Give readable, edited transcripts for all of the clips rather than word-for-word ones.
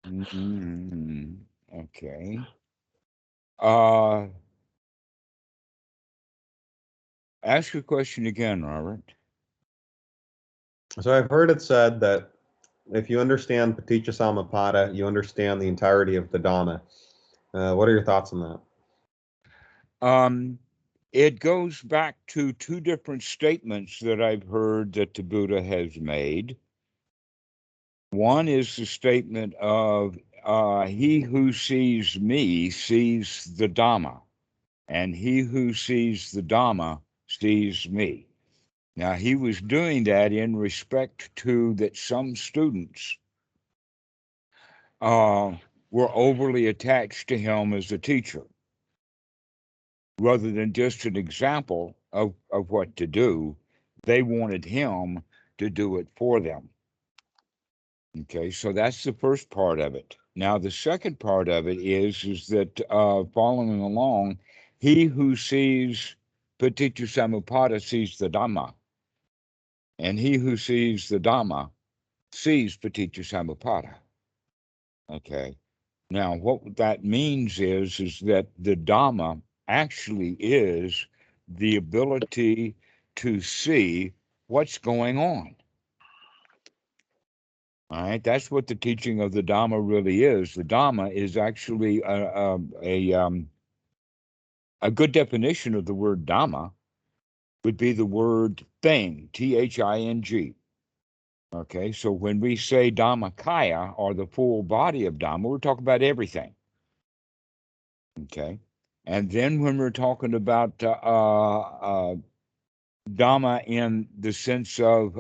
Mm-hmm. Okay. Uh, ask your question again, Robert. So I've heard it said that if you understand paticcasamuppāda, you understand the entirety of the Dhamma. What are your thoughts on that? Um, it goes back to two different statements that I've heard that the Buddha has made. One is the statement of he who sees me sees the Dhamma, and he who sees the Dhamma sees me. Now, he was doing that in respect to that some students uh, were overly attached to him as a teacher rather than just an example of what to do. They wanted him to do it for them. Okay, so that's the first part of it. Now, the second part of it is that following along, he who sees paticcasamuppada sees the Dhamma, and he who sees the Dhamma sees paticcasamuppada. Okay. Now, what that means is that the Dhamma actually is the ability to see what's going on. All right, that's what the teaching of the Dhamma really is. The Dhamma is actually a good definition of the word Dhamma would be the word thing, Thing. Okay, so when we say Dhammakaya or the full body of Dhamma, we're talking about everything. Okay, and then when we're talking about Dhamma in the sense of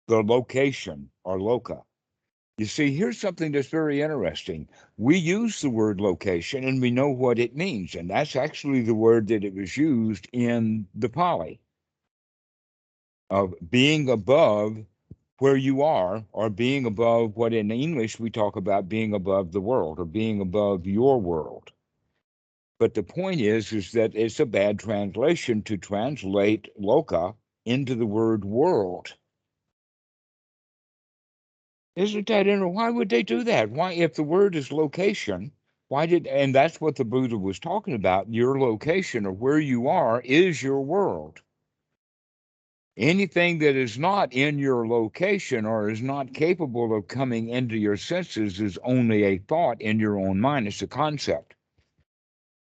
the location or loka. You see, here's something that's very interesting. We use the word location and we know what it means, and that's actually the word that it was used in the Pali of being above where you are, or being above what in English we talk about being above the world or being above your world. But the point is that it's a bad translation to translate loka into the word world. Isn't that interesting? Why would they do that? Why, if the word is location, why did, and that's what the Buddha was talking about, your location or where you are is your world. Anything that is not in your location or is not capable of coming into your senses is only a thought in your own mind. It's a concept.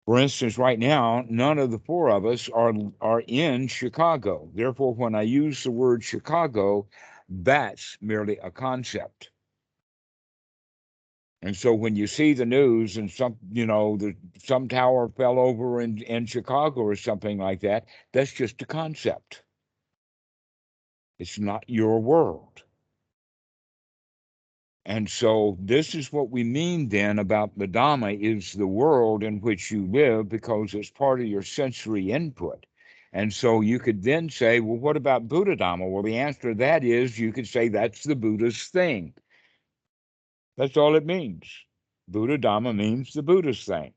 For instance, right now, none of the four of us are in Chicago. Therefore, when I use the word Chicago, that's merely a concept. And so when you see the news and some tower fell over in Chicago or something like that, that's just a concept. It's not your world. And so this is what we mean then about the Dhamma is the world in which you live because it's part of your sensory input. And so you could then say, well, what about Buddha Dhamma? Well, the answer to that is you could say that's the Buddha's thing. That's all it means. Buddha Dhamma means the Buddha's thing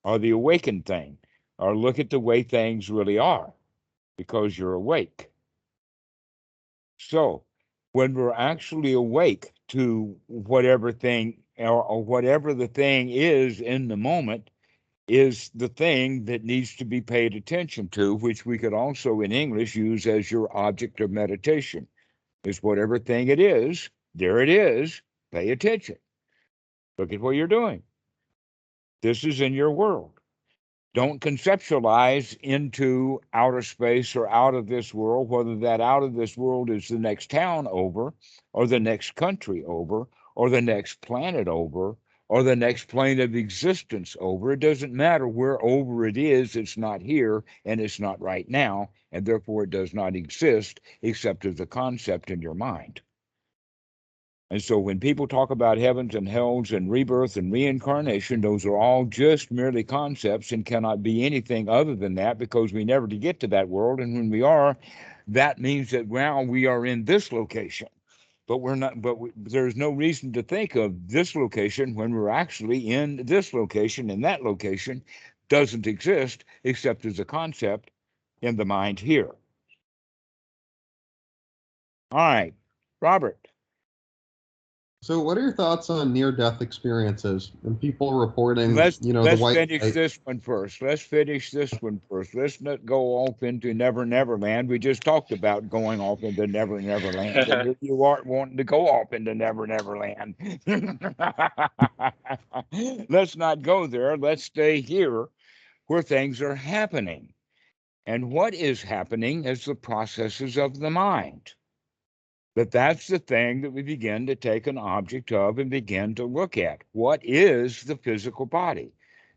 or the awakened thing or look at the way things really are because you're awake. So when we're actually awake to whatever thing or whatever the thing is in the moment is the thing that needs to be paid attention to, which we could also in English use as your object of meditation. Is whatever thing it is, there it is, pay attention. Look at what you're doing. This is in your world. Don't conceptualize into outer space or out of this world, whether that out of this world is the next town over, or the next country over, or the next planet over, or the next plane of existence over. It doesn't matter where over it is, it's not here and it's not right now, and therefore it does not exist except as a concept in your mind. And so when people talk about heavens and hells and rebirth and reincarnation, those are all just merely concepts and cannot be anything other than that because we never to get to that world. And when we are, that means that now we are in this location. But we're not, there's no reason to think of this location when we're actually in this location, and that location doesn't exist except as a concept in the mind here. All right, Robert. So, what are your thoughts on near-death experiences and people reporting, Let's the let's white finish light? this one first. Let's finish this one first. Let's not go off into Never Never Land. We just talked about going off into Never Never Land, and you aren't wanting to go off into Never Never Land. Let's not go there. Let's stay here where things are happening. And what is happening is the processes of the mind. But that's the thing that we begin to take an object of and begin to look at. What is the physical body?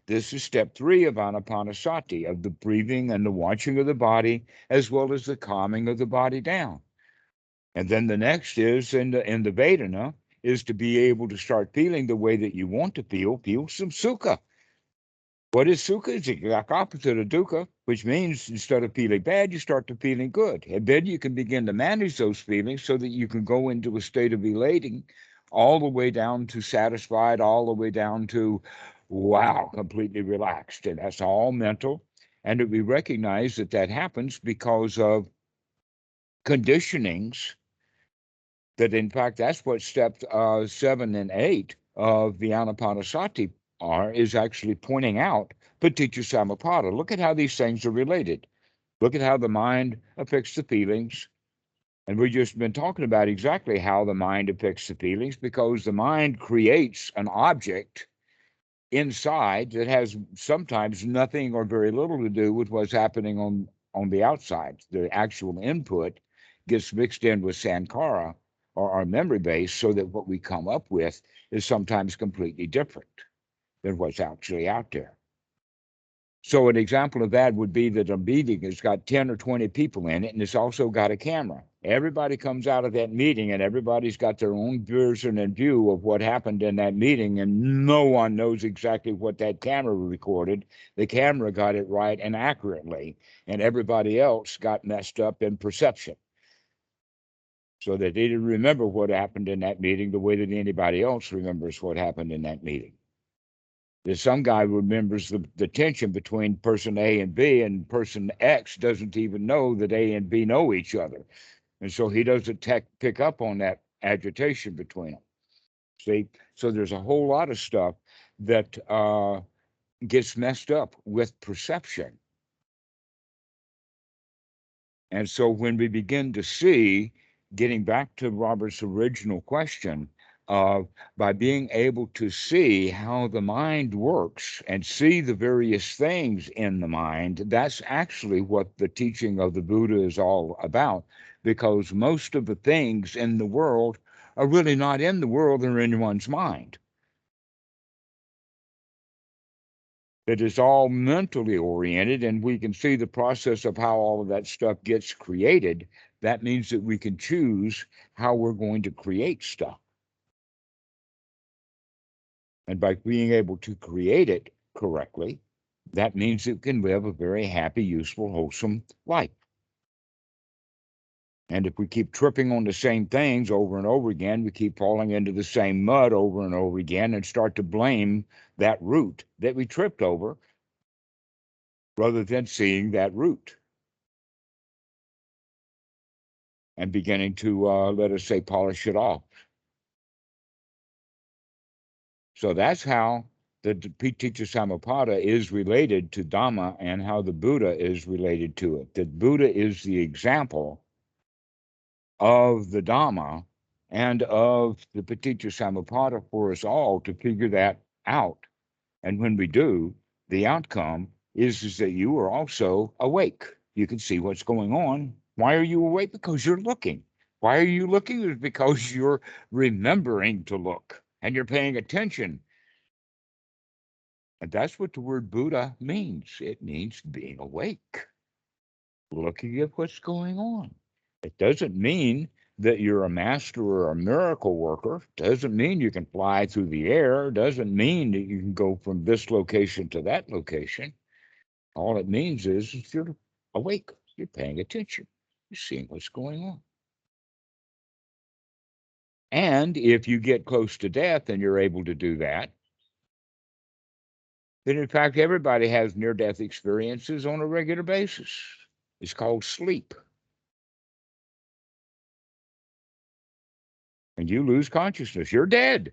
This is step 3 of anapanasati, of the breathing and the watching of the body, as well as the calming of the body down. And then the next is in the Vedana, is to be able to start feeling the way that you want to feel some sukha. What is sukha? It's the exact opposite of dukkha, which means instead of feeling bad, you start to feeling good. And then you can begin to manage those feelings so that you can go into a state of elating all the way down to satisfied, all the way down to, wow, completely relaxed. And that's all mental. And we recognize that that happens because of conditionings, that in fact, that's what step 7 and 8 of the anapanasati is actually pointing out paticcasamuppāda. Look at how these things are related. Look at how the mind affects the feelings. And we've just been talking about exactly how the mind affects the feelings, because the mind creates an object inside that has sometimes nothing or very little to do with what's happening on the outside. The actual input gets mixed in with sankara, or our memory base, so that what we come up with is sometimes completely different than what's actually out there. So an example of that would be that a meeting has got 10 or 20 people in it, and it's also got a camera. Everybody comes out of that meeting, and everybody's got their own version and view of what happened in that meeting, and no one knows exactly what that camera recorded. The camera got it right and accurately, and everybody else got messed up in perception, so that they didn't remember what happened in that meeting the way that anybody else remembers what happened in that meeting. There's some guy who remembers the tension between person A and B, and person X doesn't even know that A and B know each other. And so he doesn't pick up on that agitation between them. See? So there's a whole lot of stuff that gets messed up with perception. And so when we begin to see, getting back to Robert's original question, by being able to see how the mind works and see the various things in the mind, that's actually what the teaching of the Buddha is all about, because most of the things in the world are really not in the world, they're in one's mind. It is all mentally oriented, and we can see the process of how all of that stuff gets created. That means that we can choose how we're going to create stuff. And by being able to create it correctly, that means it can live a very happy, useful, wholesome life. And if we keep tripping on the same things over and over again, we keep falling into the same mud over and over again and start to blame that root that we tripped over rather than seeing that root and beginning to, let us say, polish it off. So that's how the paticcasamuppāda is related to Dhamma, and how the Buddha is related to it. That Buddha is the example of the Dhamma and of the paticcasamuppāda for us all to figure that out. And when we do, the outcome is that you are also awake. You can see what's going on. Why are you awake? Because you're looking. Why are you looking? It's because you're remembering to look and you're paying attention. And that's what the word Buddha means. It means being awake, looking at what's going on. It doesn't mean that you're a master or a miracle worker. Doesn't mean you can fly through the air. Doesn't mean that you can go from this location to that location. All it means is you're awake. You're paying attention. You're seeing what's going on. And if you get close to death and you're able to do that, then in fact, everybody has near-death experiences on a regular basis. It's called sleep. and you lose consciousness. You're dead.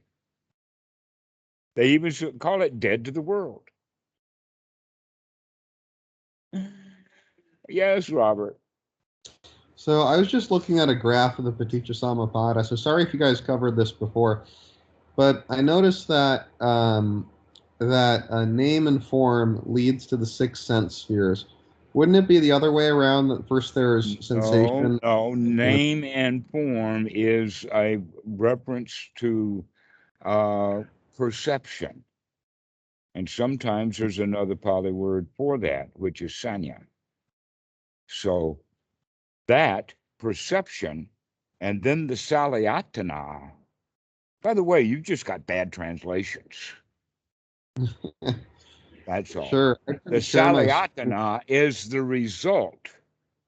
They even call it dead to the world. Yes, Robert. So I was just looking at a graph of the paticcasamuppāda. So sorry if you guys covered this before, but I noticed that that a name and form leads to the six sense spheres. Wouldn't it be the other way around? That first there's sensation. No. Name and form is a reference to perception. And sometimes there's another Pali word for that, which is sanya. So that perception, and then the salāyatana. By the way, you've just got bad translations. That's all. Sure. The salāyatana is the result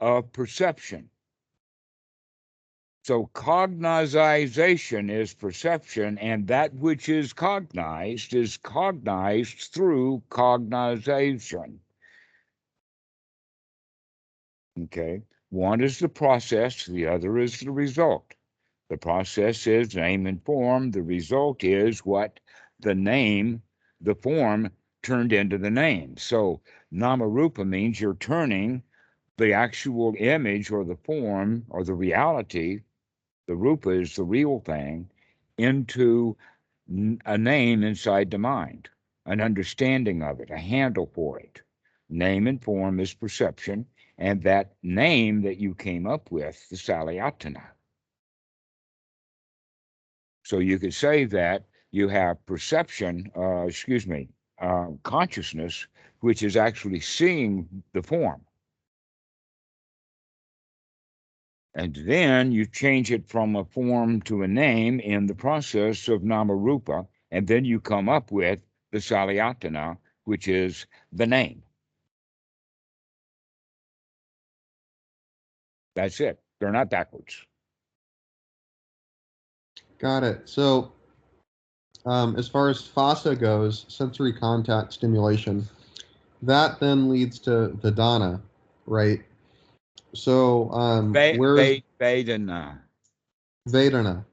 of perception. So cognization is perception, and that which is cognized through cognization. Okay. One is the process, the other is the result. The process is name and form. The result is what the name, the form, turned into the name. So nāmarūpa means you're turning the actual image or the form or the reality, the rupa is the real thing, into a name inside the mind, an understanding of it, a handle for it. Name and form is perception, and that name that you came up with, the salāyatana. So you could say that you have perception, consciousness, which is actually seeing the form. And then you change it from a form to a name in the process of nāmarūpa, and then you come up with the salāyatana, which is the name. That's it. They're not backwards. Got it. So as far as phassa goes, sensory contact stimulation, that then leads to Vedana, right? So where is Vedana. Vedana?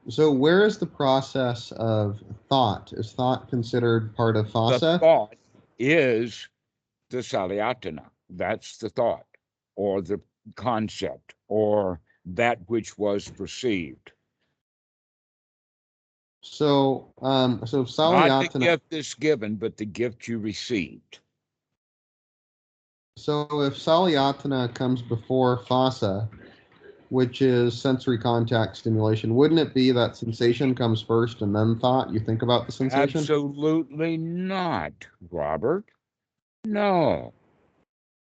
So where is the process of thought? Is thought considered part of phassa? The thought is the salāyatana. That's the thought, or the concept, or that which was perceived. So so Not the salāyatana. gift is given, but the gift you received. So if salāyatana comes before phassa, which is sensory contact stimulation, wouldn't it be that sensation comes first and then thought? You think about the sensation? Absolutely not, Robert. No.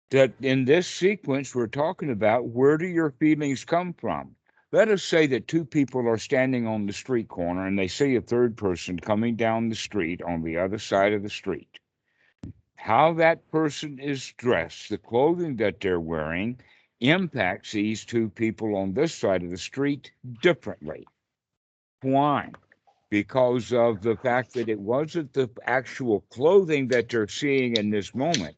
That in this sequence we're talking about, where do your feelings come from? Let us say that two people are standing on the street corner and they see a third person coming down the street on the other side of the street. How that person is dressed, the clothing that they're wearing, impacts these two people on this side of the street differently. Why? Because of the fact that it wasn't the actual clothing that they're seeing in this moment.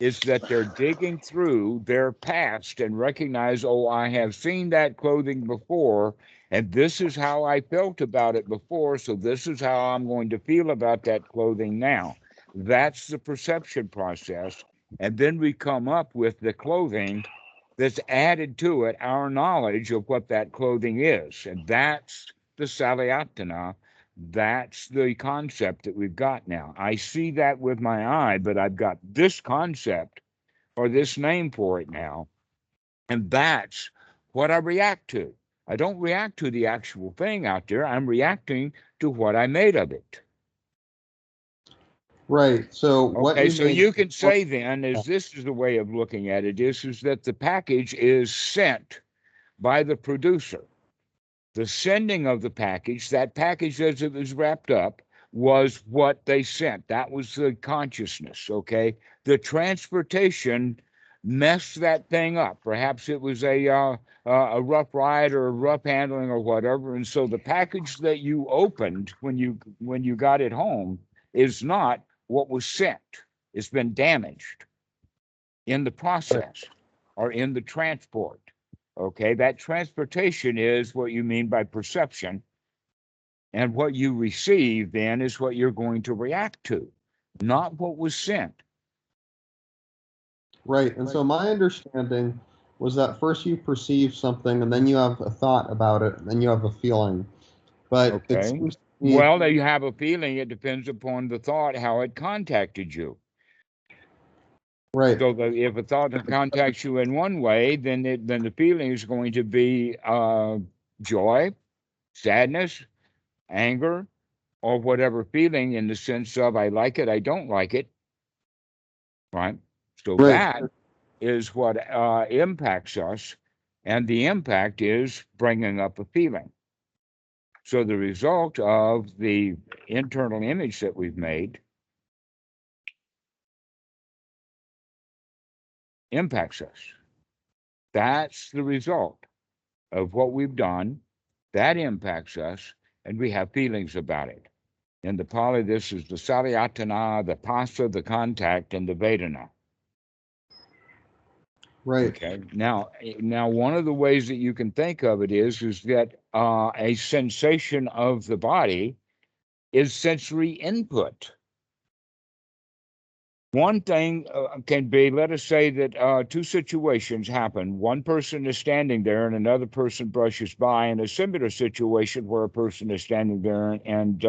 Is that they're digging through their past and recognize, oh, I have seen that clothing before, and this is how I felt about it before, so this is how I'm going to feel about that clothing now. That's the perception process. And then we come up with the clothing that's added to it, our knowledge of what that clothing is. And that's the salāyatana. That's the concept that we've got now. I see that with my eye, but I've got this concept or this name for it now. And that's what I react to. I don't react to the actual thing out there. I'm reacting to what I made of it. Right. So what okay, so you can say then, as this is the way of looking at it, is that the package is sent by the producer. The sending of the package, that package as it was wrapped up, was what they sent. That was the consciousness, okay? The transportation messed that thing up. Perhaps it was a rough ride or a rough handling or whatever. And so the package that you opened when you got it home is not what was sent. It's been damaged in the process or in the transport. Okay, that transportation is what you mean by perception. And what you receive then is what you're going to react to, not what was sent. Right. And so my understanding was that first you perceive something and then you have a thought about it and then you have a feeling. But it Okay. seems to me, Well, you have a feeling. It depends upon the thought, how it contacted you. right, So that if a thought contacts you in one way, then the feeling is going to be joy, sadness, anger, or whatever feeling in the sense of I like it, I don't like it, right? So right, that is what impacts us, and the impact is bringing up a feeling. So the result of the internal image that we've made impacts us. That's the result of what we've done. That impacts us, and we have feelings about it. In the Pali, this is the salāyatana, the pasa, the contact, and the vedana. right. Okay. Now, one of the ways that you can think of it is that a sensation of the body is sensory input. One thing can be, let us say that two situations happen. One person is standing there and another person brushes by, in a similar situation where a person is standing there and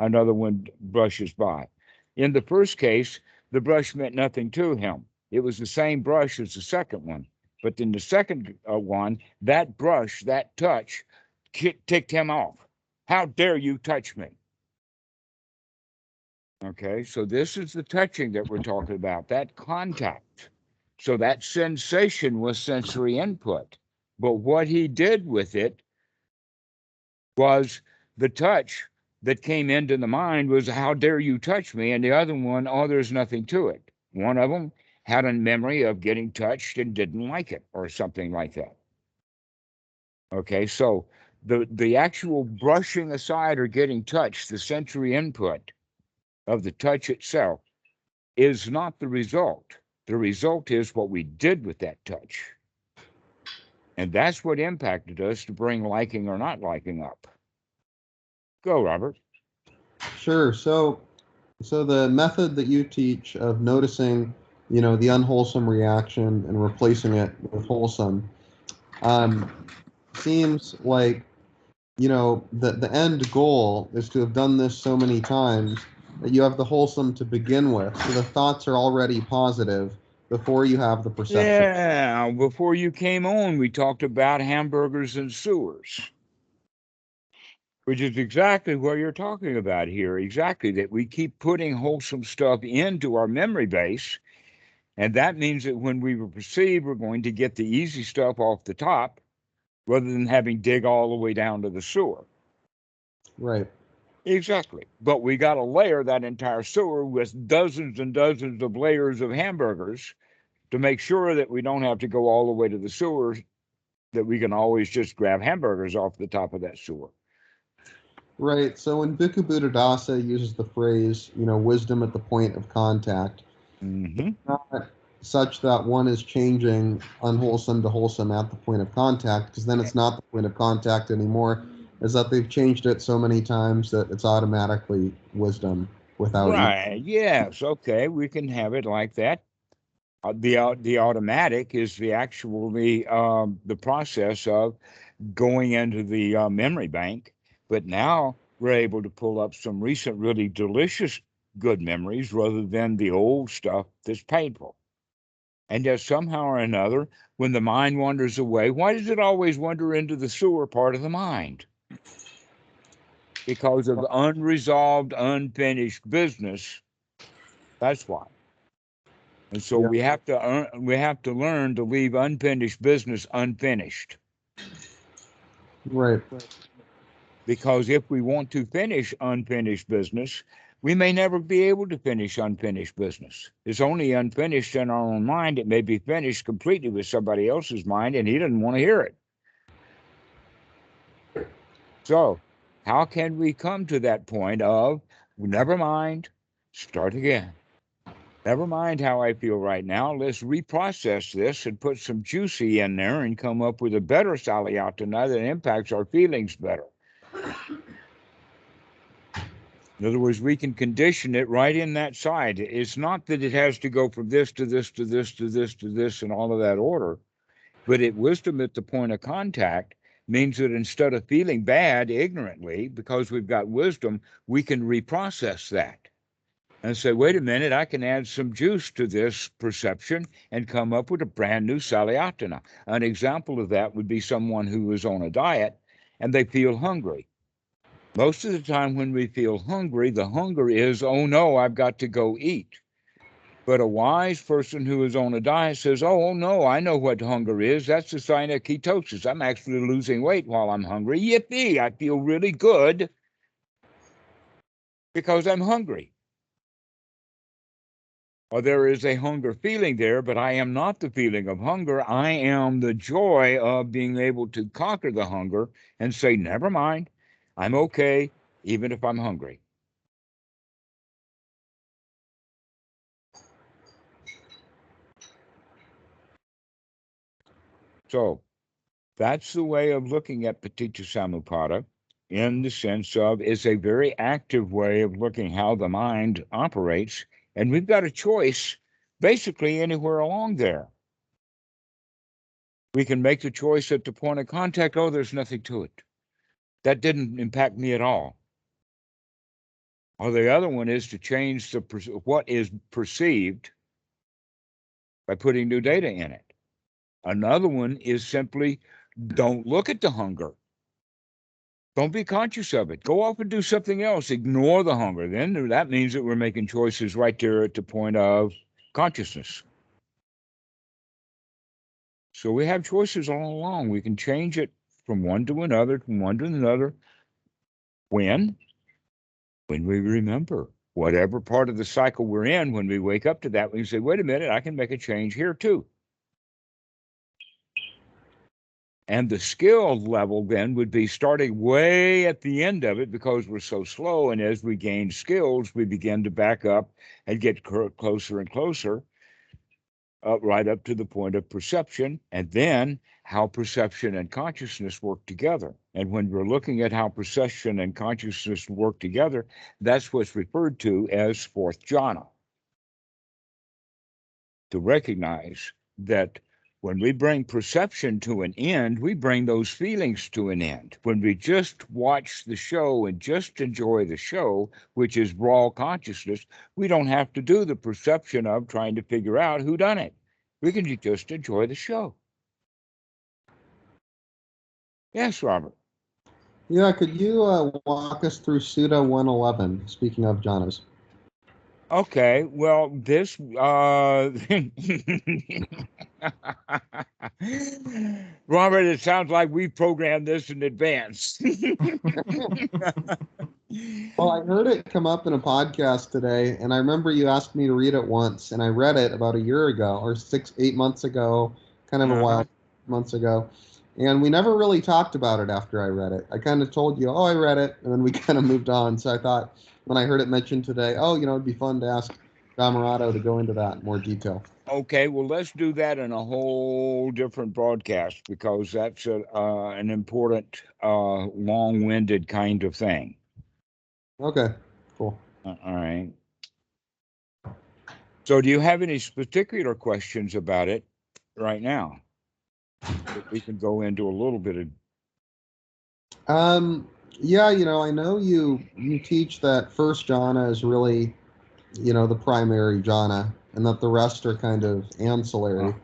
another one brushes by. In the first case, the brush meant nothing to him. It was the same brush as the second one. But in the second one, that brush, that touch, ticked him off. How dare you touch me? Okay, so this is the touching that we're talking about, that contact. So that sensation was sensory input. But what he did with it was the touch that came into the mind was, how dare you touch me? And the other one, oh, there's nothing to it. One of them had a memory of getting touched and didn't like it or something like that. Okay, so the actual brushing aside or getting touched, the sensory input of the touch itself, is not the result. The result is what we did with that touch. And that's what impacted us to bring liking or not liking up. Go, Robert. Sure. So the method that you teach of noticing, the unwholesome reaction and replacing it with wholesome, um, seems like, the end goal is to have done this so many times that you have the wholesome to begin with. So the thoughts are already positive before you have the perception. Yeah, before you came on, we talked about hamburgers and sewers, which is exactly what you're talking about here. Exactly, that we keep putting wholesome stuff into our memory base. And that means that when we perceive, we're going to get the easy stuff off the top rather than having dig all the way down to the sewer. Right. Exactly. But we got to layer that entire sewer with dozens and dozens of layers of hamburgers to make sure that we don't have to go all the way to the sewer, that we can always just grab hamburgers off the top of that sewer. Right. So when Bhikkhu Buddhadasa uses the phrase, wisdom at the point of contact, Mm-hmm. not such that one is changing unwholesome to wholesome at the point of contact, because then it's not the point of contact anymore, is that they've changed it so many times that it's automatically wisdom without even. Right. Yes. Okay. We can have it like that. The automatic is the process of going into the memory bank, but now we're able to pull up some recent really delicious good memories rather than the old stuff that's painful. And yet somehow or another, when the mind wanders away, why does it always wander into the sewer part of the mind? Because of unresolved, unfinished business. That's why. And so Yeah. we have to learn to leave unfinished business unfinished. Right. Because if we want to finish unfinished business, we may never be able to finish unfinished business. It's only unfinished in our own mind. It may be finished completely with somebody else's mind, and he doesn't want to hear it. So, how can we come to that point of never mind, start again? Never mind how I feel right now. Let's reprocess this and put some juicy in there and come up with a better salāyatana that impacts our feelings better. In other words, we can condition it right in that side. It's not that it has to go from this to this to this to this to this and all of that order, but wisdom at the point of contact means that instead of feeling bad ignorantly, because we've got wisdom, we can reprocess that and say, wait a minute, I can add some juice to this perception and come up with a brand new salāyatana. An example of that would be someone who is on a diet and they feel hungry. Most of the time when we feel hungry, the hunger is, oh no, I've got to go eat. But a wise person who is on a diet says, oh no, I know what hunger is. That's a sign of ketosis. I'm actually losing weight while I'm hungry. Yippee, I feel really good because I'm hungry. Or there is a hunger feeling there, but I am not the feeling of hunger. I am the joy of being able to conquer the hunger and say, never mind, I'm okay, even if I'm hungry. So that's the way of looking at paticcasamuppāda, in the sense of it's a very active way of looking how the mind operates. And we've got a choice basically anywhere along there. We can make the choice at the point of contact, oh, there's nothing to it. That didn't impact me at all. Or the other one is to change what is perceived by putting new data in it. Another one is simply don't look at the hunger. Don't be conscious of it. Go off and do something else. Ignore the hunger. Then that means that we're making choices right there at the point of consciousness. So we have choices all along. We can change it from one to another, from one to another. When we remember whatever part of the cycle we're in, when we wake up to that, we can say, wait a minute, I can make a change here too. And the skill level then would be starting way at the end of it because we're so slow. And as we gain skills, we begin to back up and get closer and closer, right up to the point of perception. And then how perception and consciousness work together. And when we're looking at how perception and consciousness work together, that's what's referred to as fourth jhana. To recognize that when we bring perception to an end, we bring those feelings to an end. When we just watch the show and just enjoy the show, which is raw consciousness, we don't have to do the perception of trying to figure out who done it. We can just enjoy the show. Yes, Robert. Yeah, could you walk us through Sutta 111, speaking of jhanas? Okay, well, this Robert, it sounds like we programmed this in advance. Well, I heard it come up in a podcast today, and I remember you asked me to read it once, and I read it about a year ago, or 8 months ago, kind of a while, months ago. And we never really talked about it after I read it. I kind of told you, oh, I read it, and then we kind of moved on. So I thought, when I heard it mentioned today, oh, it'd be fun to ask Dhammarato to go into that in more detail. Okay, well, let's do that in a whole different broadcast because that's an important, long-winded kind of thing. Okay, cool. All right. So do you have any particular questions about it right now that we can go into a little bit of? Yeah, I know you teach that first jhana is really, the primary jhana, and that the rest are kind of ancillary.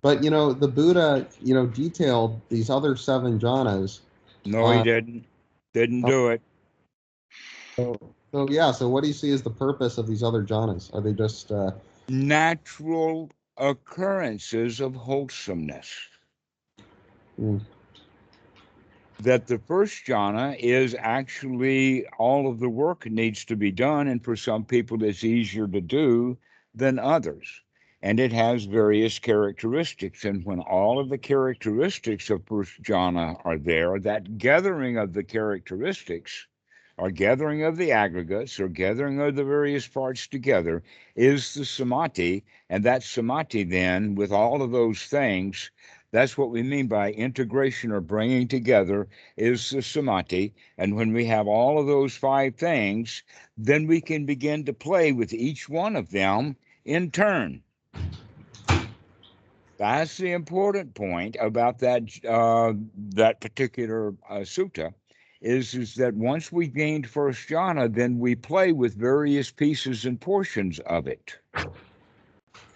But the Buddha, detailed these other 7 jhanas. No, he didn't. Didn't do it. So yeah. So what do you see as the purpose of these other jhanas? Are they just natural occurrences of wholesomeness? That the first jhana is actually all of the work needs to be done, and for some people it's easier to do than others. And it has various characteristics. And when all of the characteristics of first jhana are there, that gathering of the characteristics or gathering of the aggregates, or gathering of the various parts together, is the samadhi. And that samadhi then, with all of those things, that's what we mean by integration or bringing together, is the samadhi. And when we have all of those 5 things, then we can begin to play with each one of them in turn. That's the important point about that particular sutta, is that once we gained first jhana, then we play with various pieces and portions of it.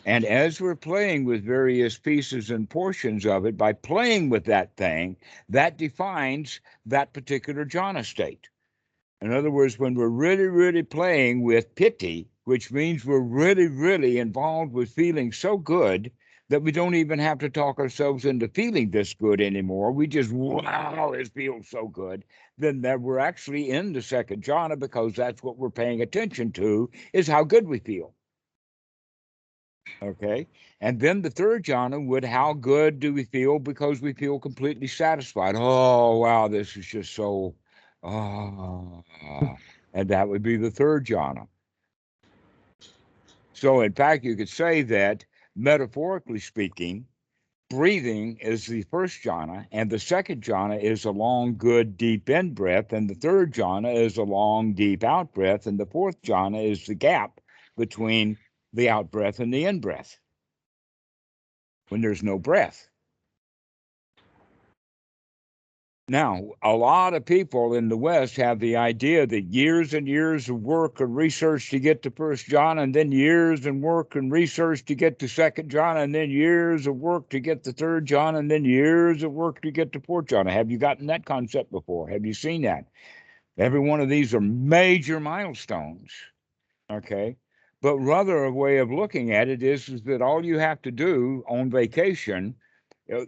And as we're playing with various pieces and portions of it, by playing with that thing, that defines that particular jhana state. In other words, when we're really, really playing with piti, which means we're really, really involved with feeling so good that we don't even have to talk ourselves into feeling this good anymore. We just, wow, it feels so good. Then that we're actually in the second jhana, because that's what we're paying attention to, is how good we feel. Okay. And then the third jhana would, how good do we feel because we feel completely satisfied? Oh, wow, this is just so, and that would be the third jhana. So in fact, you could say that, metaphorically speaking, breathing is the first jhana, and the second jhana is a long, good, deep in breath, and the third jhana is a long, deep out breath, and the fourth jhana is the gap between the out breath and the in breath, when there's no breath. Now, a lot of people in the West have the idea that years and years of work and research to get to first jhana, and then years and work and research to get to second jhana, and then years of work to get to third jhana, and then years of work to get to fourth jhana. Have you gotten that concept before? Have you seen that? Every one of these are major milestones, okay? But rather, a way of looking at it is that all you have to do on vacation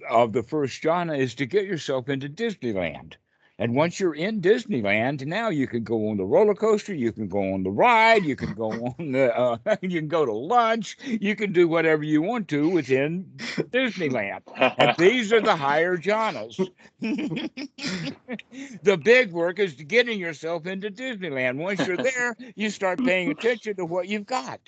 of the first jhana is to get yourself into Disneyland. And once you're in Disneyland, now you can go on the roller coaster, you can go on the ride, you can go on the, you can go to lunch, you can do whatever you want to within Disneyland. And these are the higher jhanas. The big work is getting yourself into Disneyland. Once you're there, you start paying attention to what you've got.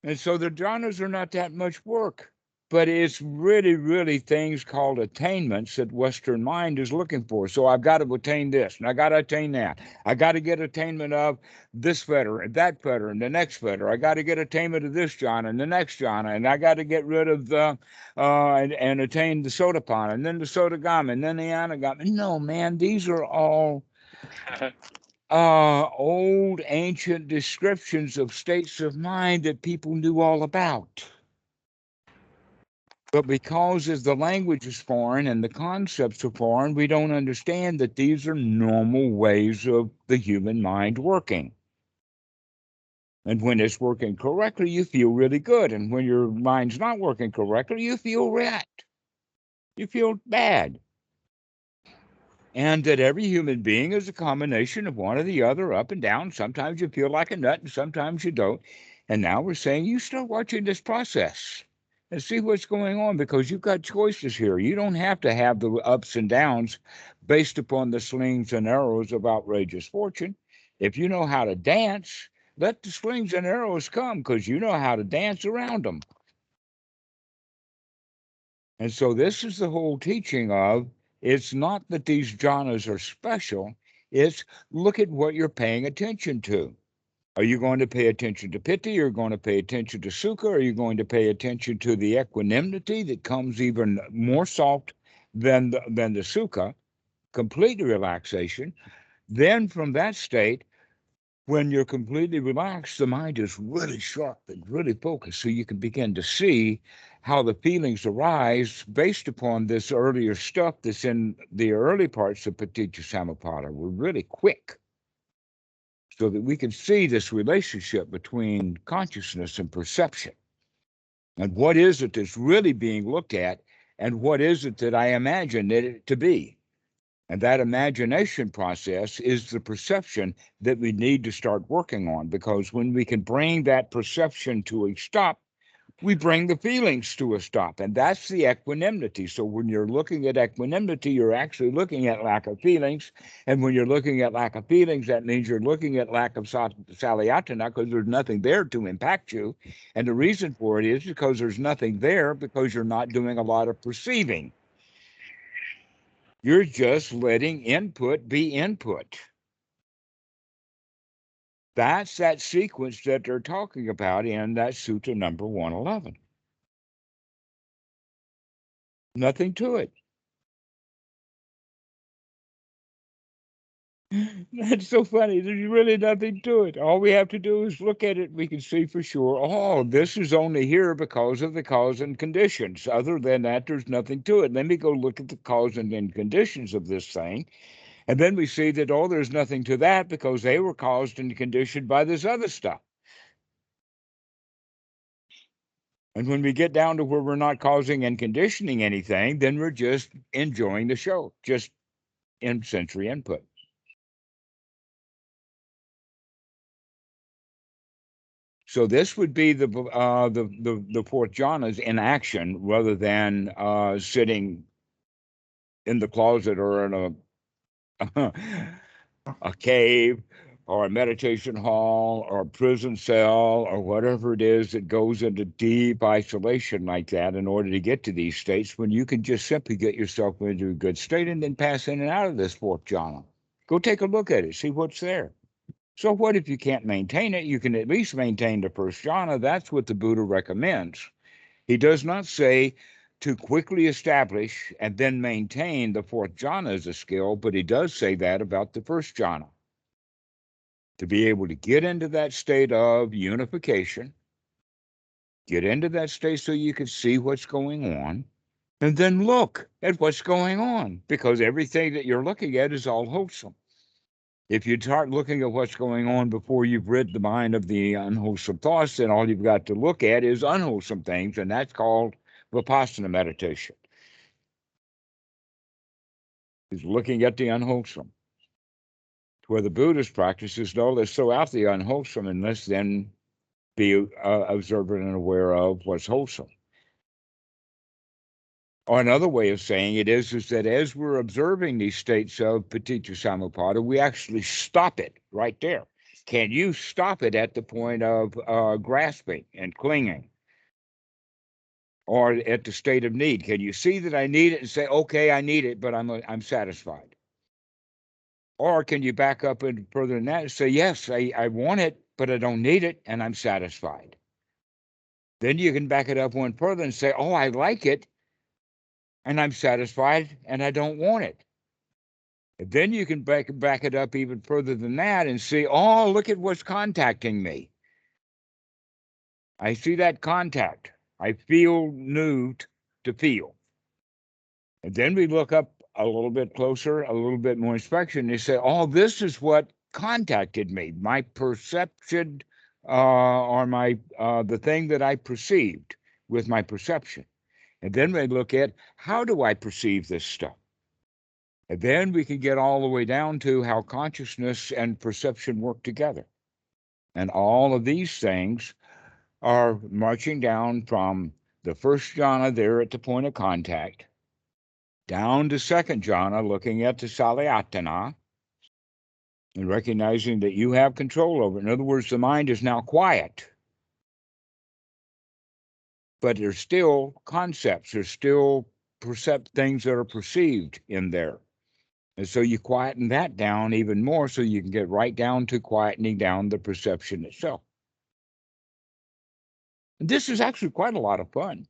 And so the jhanas are not that much work, but it's really, really things called attainments that Western mind is looking for. So I've got to attain this, and I got to attain that. I got to get attainment of this fetter, and that fetter, and the next fetter. I got to get attainment of this jhana, and the next jhana, and I got to get rid of the, and attain the Sotāpan, and then the Sotagama, and then the Anagama. No, man, these are all old ancient descriptions of states of mind that people knew all about. But because as the language is foreign and the concepts are foreign, we don't understand that these are normal ways of the human mind working. And when it's working correctly, you feel really good. And when your mind's not working correctly, you feel rat. You feel bad. And that every human being is a combination of one or the other, up and down. Sometimes you feel like a nut and sometimes you don't. And now we're saying you start watching this process and see what's going on, because you've got choices here. You don't have to have the ups and downs based upon the slings and arrows of outrageous fortune. If you know how to dance, let the slings and arrows come, because you know how to dance around them. And so this is the whole teaching of, it's not that these jhanas are special, it's look at what you're paying attention to. Are you going to pay attention to piti? Are you going to pay attention to sukha? Are you going to pay attention to the equanimity that comes even more soft than the sukha, complete relaxation? Then from that state, when you're completely relaxed, the mind is really sharp and really focused, so you can begin to see how the feelings arise based upon this earlier stuff that's in the early parts of paticcasamuppāda. We're really quick, so that we can see this relationship between consciousness and perception. And what is it that's really being looked at, and what is it that I imagine it to be? And that imagination process is the perception that we need to start working on, because when we can bring that perception to a stop, we bring the feelings to a stop. And that's the equanimity. So when you're looking at equanimity, you're actually looking at lack of feelings. And when you're looking at lack of feelings, that means you're looking at lack of salāyatana, because there's nothing there to impact you. And the reason for it is because there's nothing there, because you're not doing a lot of perceiving. You're just letting input be input. That's that sequence that they're talking about in that sutta number 111. Nothing to it. That's so funny. There's really nothing to it. All we have to do is look at it. We can see for sure, oh, this is only here because of the cause and conditions. Other than that, there's nothing to it. Let me go look at the cause and conditions of this thing. And then we see that, oh, there's nothing to that because they were caused and conditioned by this other stuff. And when we get down to where we're not causing and conditioning anything, then we're just enjoying the show, just in sensory input. So this would be the fourth jhanas in action, rather than sitting in the closet or in a cave or a meditation hall or a prison cell or whatever it is that goes into deep isolation like that in order to get to these states, when you can just simply get yourself into a good state and then pass in and out of this fourth jhana. Go take a look at it, see what's there. So what if you can't maintain it? You can at least maintain the first jhana. That's what the Buddha recommends. He does not say to quickly establish and then maintain the fourth jhana as a skill, but he does say that about the first jhana. To be able to get into that state of unification, get into that state so you can see what's going on, and then look at what's going on, because everything that you're looking at is all wholesome. If you start looking at what's going on before you've rid the mind of the unwholesome thoughts, then all you've got to look at is unwholesome things, and that's called vipassana meditation. Is looking at the unwholesome. Where the Buddhist practices, no, let's throw out the unwholesome and let's then be observant and aware of what's wholesome. Or another way of saying it is that as we're observing these states of paticcasamuppāda, we actually stop it right there. Can you stop it at the point of grasping and clinging? Or at the state of need? Can you see that I need it and say, okay, I need it, but I'm satisfied? Or can you back up and further than that and say, yes, I want it, but I don't need it, and I'm satisfied? Then you can back it up one further and say, oh, I like it, and I'm satisfied, and I don't want it. And then you can back it up even further than that and see, oh, look at what's contacting me. I see that contact. I feel moved to feel. And then we look up a little bit closer, a little bit more inspection. They say, oh, this is what contacted me, my perception, or my the thing that I perceived with my perception. And then we look at, how do I perceive this stuff? And then we can get all the way down to how consciousness and perception work together. And all of these things are marching down from the first jhana there at the point of contact, down to second jhana, looking at the salāyatana, and recognizing that you have control over it. In other words, the mind is now quiet. But there's still concepts, there's still things that are perceived in there. And so you quieten that down even more so you can get right down to quietening down the perception itself. And this is actually quite a lot of fun.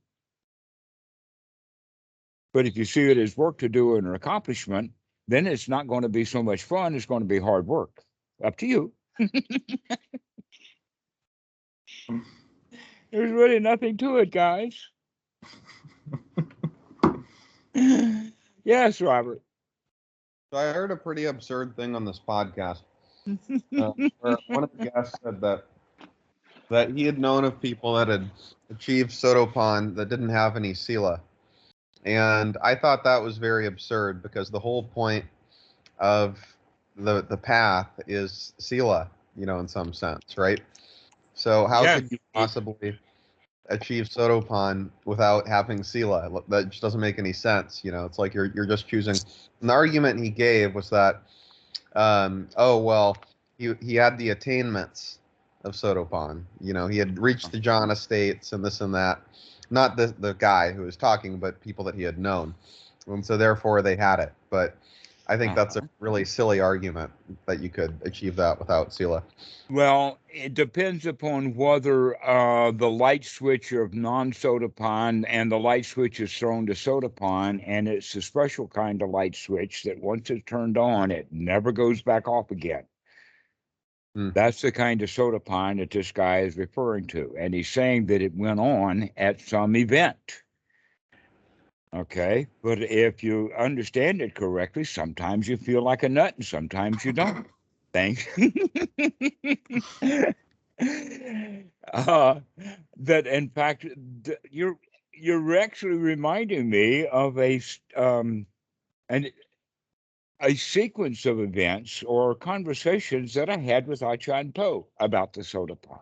But if you see it as work to do and an accomplishment, then it's not going to be so much fun, it's going to be hard work. Up to you. There's really nothing to it, guys. Yes, Robert. So I heard a pretty absurd thing on this podcast. Where one of the guests said that he had known of people that had achieved Sotāpan that didn't have any sila. And I thought that was very absurd, because the whole point of the path is sila, in some sense, right? So how Yes. could you possibly achieve Sotāpan without having sila. That just doesn't make any sense. It's like you're just choosing. And the argument he gave was that, oh well, he had the attainments of Sotāpan. He had reached the Jhana states and this and that. Not the guy who was talking, but people that he had known, and so therefore they had it. But I think that's a really silly argument that you could achieve that without sila. Well, it depends upon whether the light switch of non-Sotāpan and the light switch is thrown to Sotāpan, and it's a special kind of light switch that once it's turned on, it never goes back off again. That's the kind of Sotāpan that this guy is referring to, and he's saying that it went on at some event. Okay, but if you understand it correctly, sometimes you feel like a nut and sometimes you don't. Thanks. That in fact, you're actually reminding me of a sequence of events or conversations that I had with Achan Pho about the Sotāpan.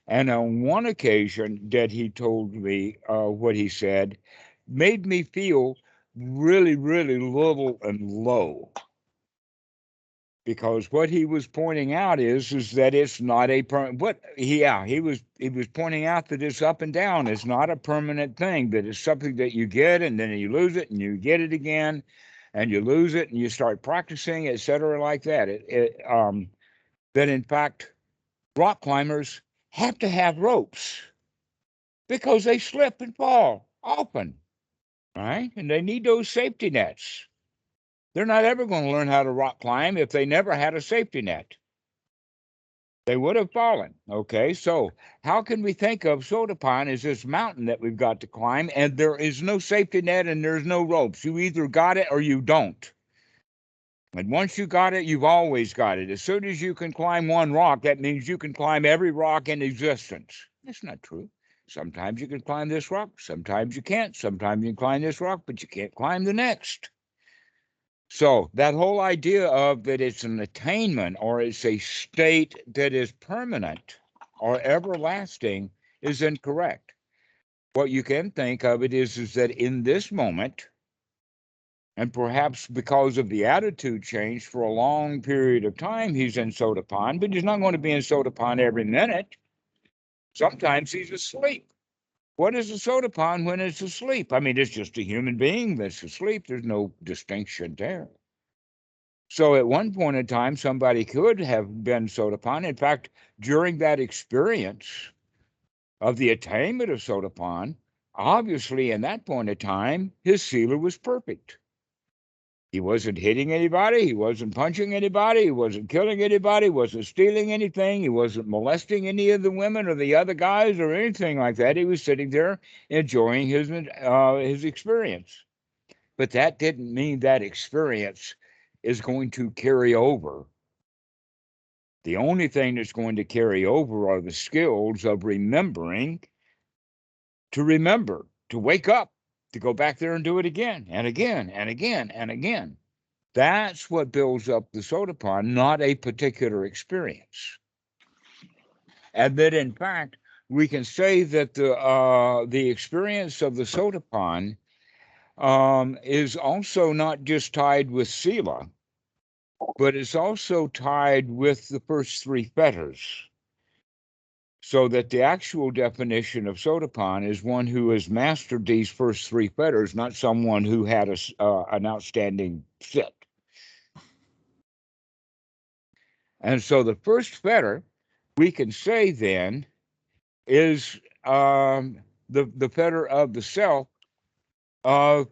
And on one occasion that he told me what he said made me feel really, really little and low. Because what he was pointing out is that it's not a he was pointing out that it's up and down. It's not a permanent thing, that it's something that you get and then you lose it and you get it again and you lose it and you start practicing, etc., like that. That in fact, rock climbers have to have ropes because they slip and fall often, right? And they need those safety nets. They're not ever going to learn how to rock climb if they never had a safety net. They would have fallen. Okay, so how can we think of Sotāpan as this mountain that we've got to climb, and there is no safety net and there's no ropes? You either got it or you don't. And once you got it, you've always got it. As soon as you can climb one rock, that means you can climb every rock in existence. That's not true. Sometimes you can climb this rock, sometimes you can't. Sometimes you can climb this rock, but you can't climb the next. So that whole idea of that it's an attainment or it's a state that is permanent or everlasting is incorrect. What you can think of it is that in this moment, and perhaps because of the attitude change for a long period of time, he's in Sotāpan, but he's not going to be in Sotāpan every minute. Sometimes he's asleep. What is a Sotāpan when it's asleep? I mean, it's just a human being that's asleep. There's no distinction there. So at one point in time, somebody could have been Sotāpan. In fact, during that experience of the attainment of Sotāpan, obviously in that point in time, his sila was perfect. He wasn't hitting anybody. He wasn't punching anybody. He wasn't killing anybody. He wasn't stealing anything. He wasn't molesting any of the women or the other guys or anything like that. He was sitting there enjoying his experience. But that didn't mean that experience is going to carry over. The only thing that's going to carry over are the skills of remembering, to remember, to wake up, to go back there and do it again and again and again and again. That's what builds up the Sotāpan, not a particular experience. And that in fact, we can say that the experience of the Sotāpan is also not just tied with sila, but it's also tied with the first three fetters. So that the actual definition of Sotāpan is one who has mastered these first three fetters, not someone who had an outstanding fit. And so the first fetter, we can say then, is the fetter of the self of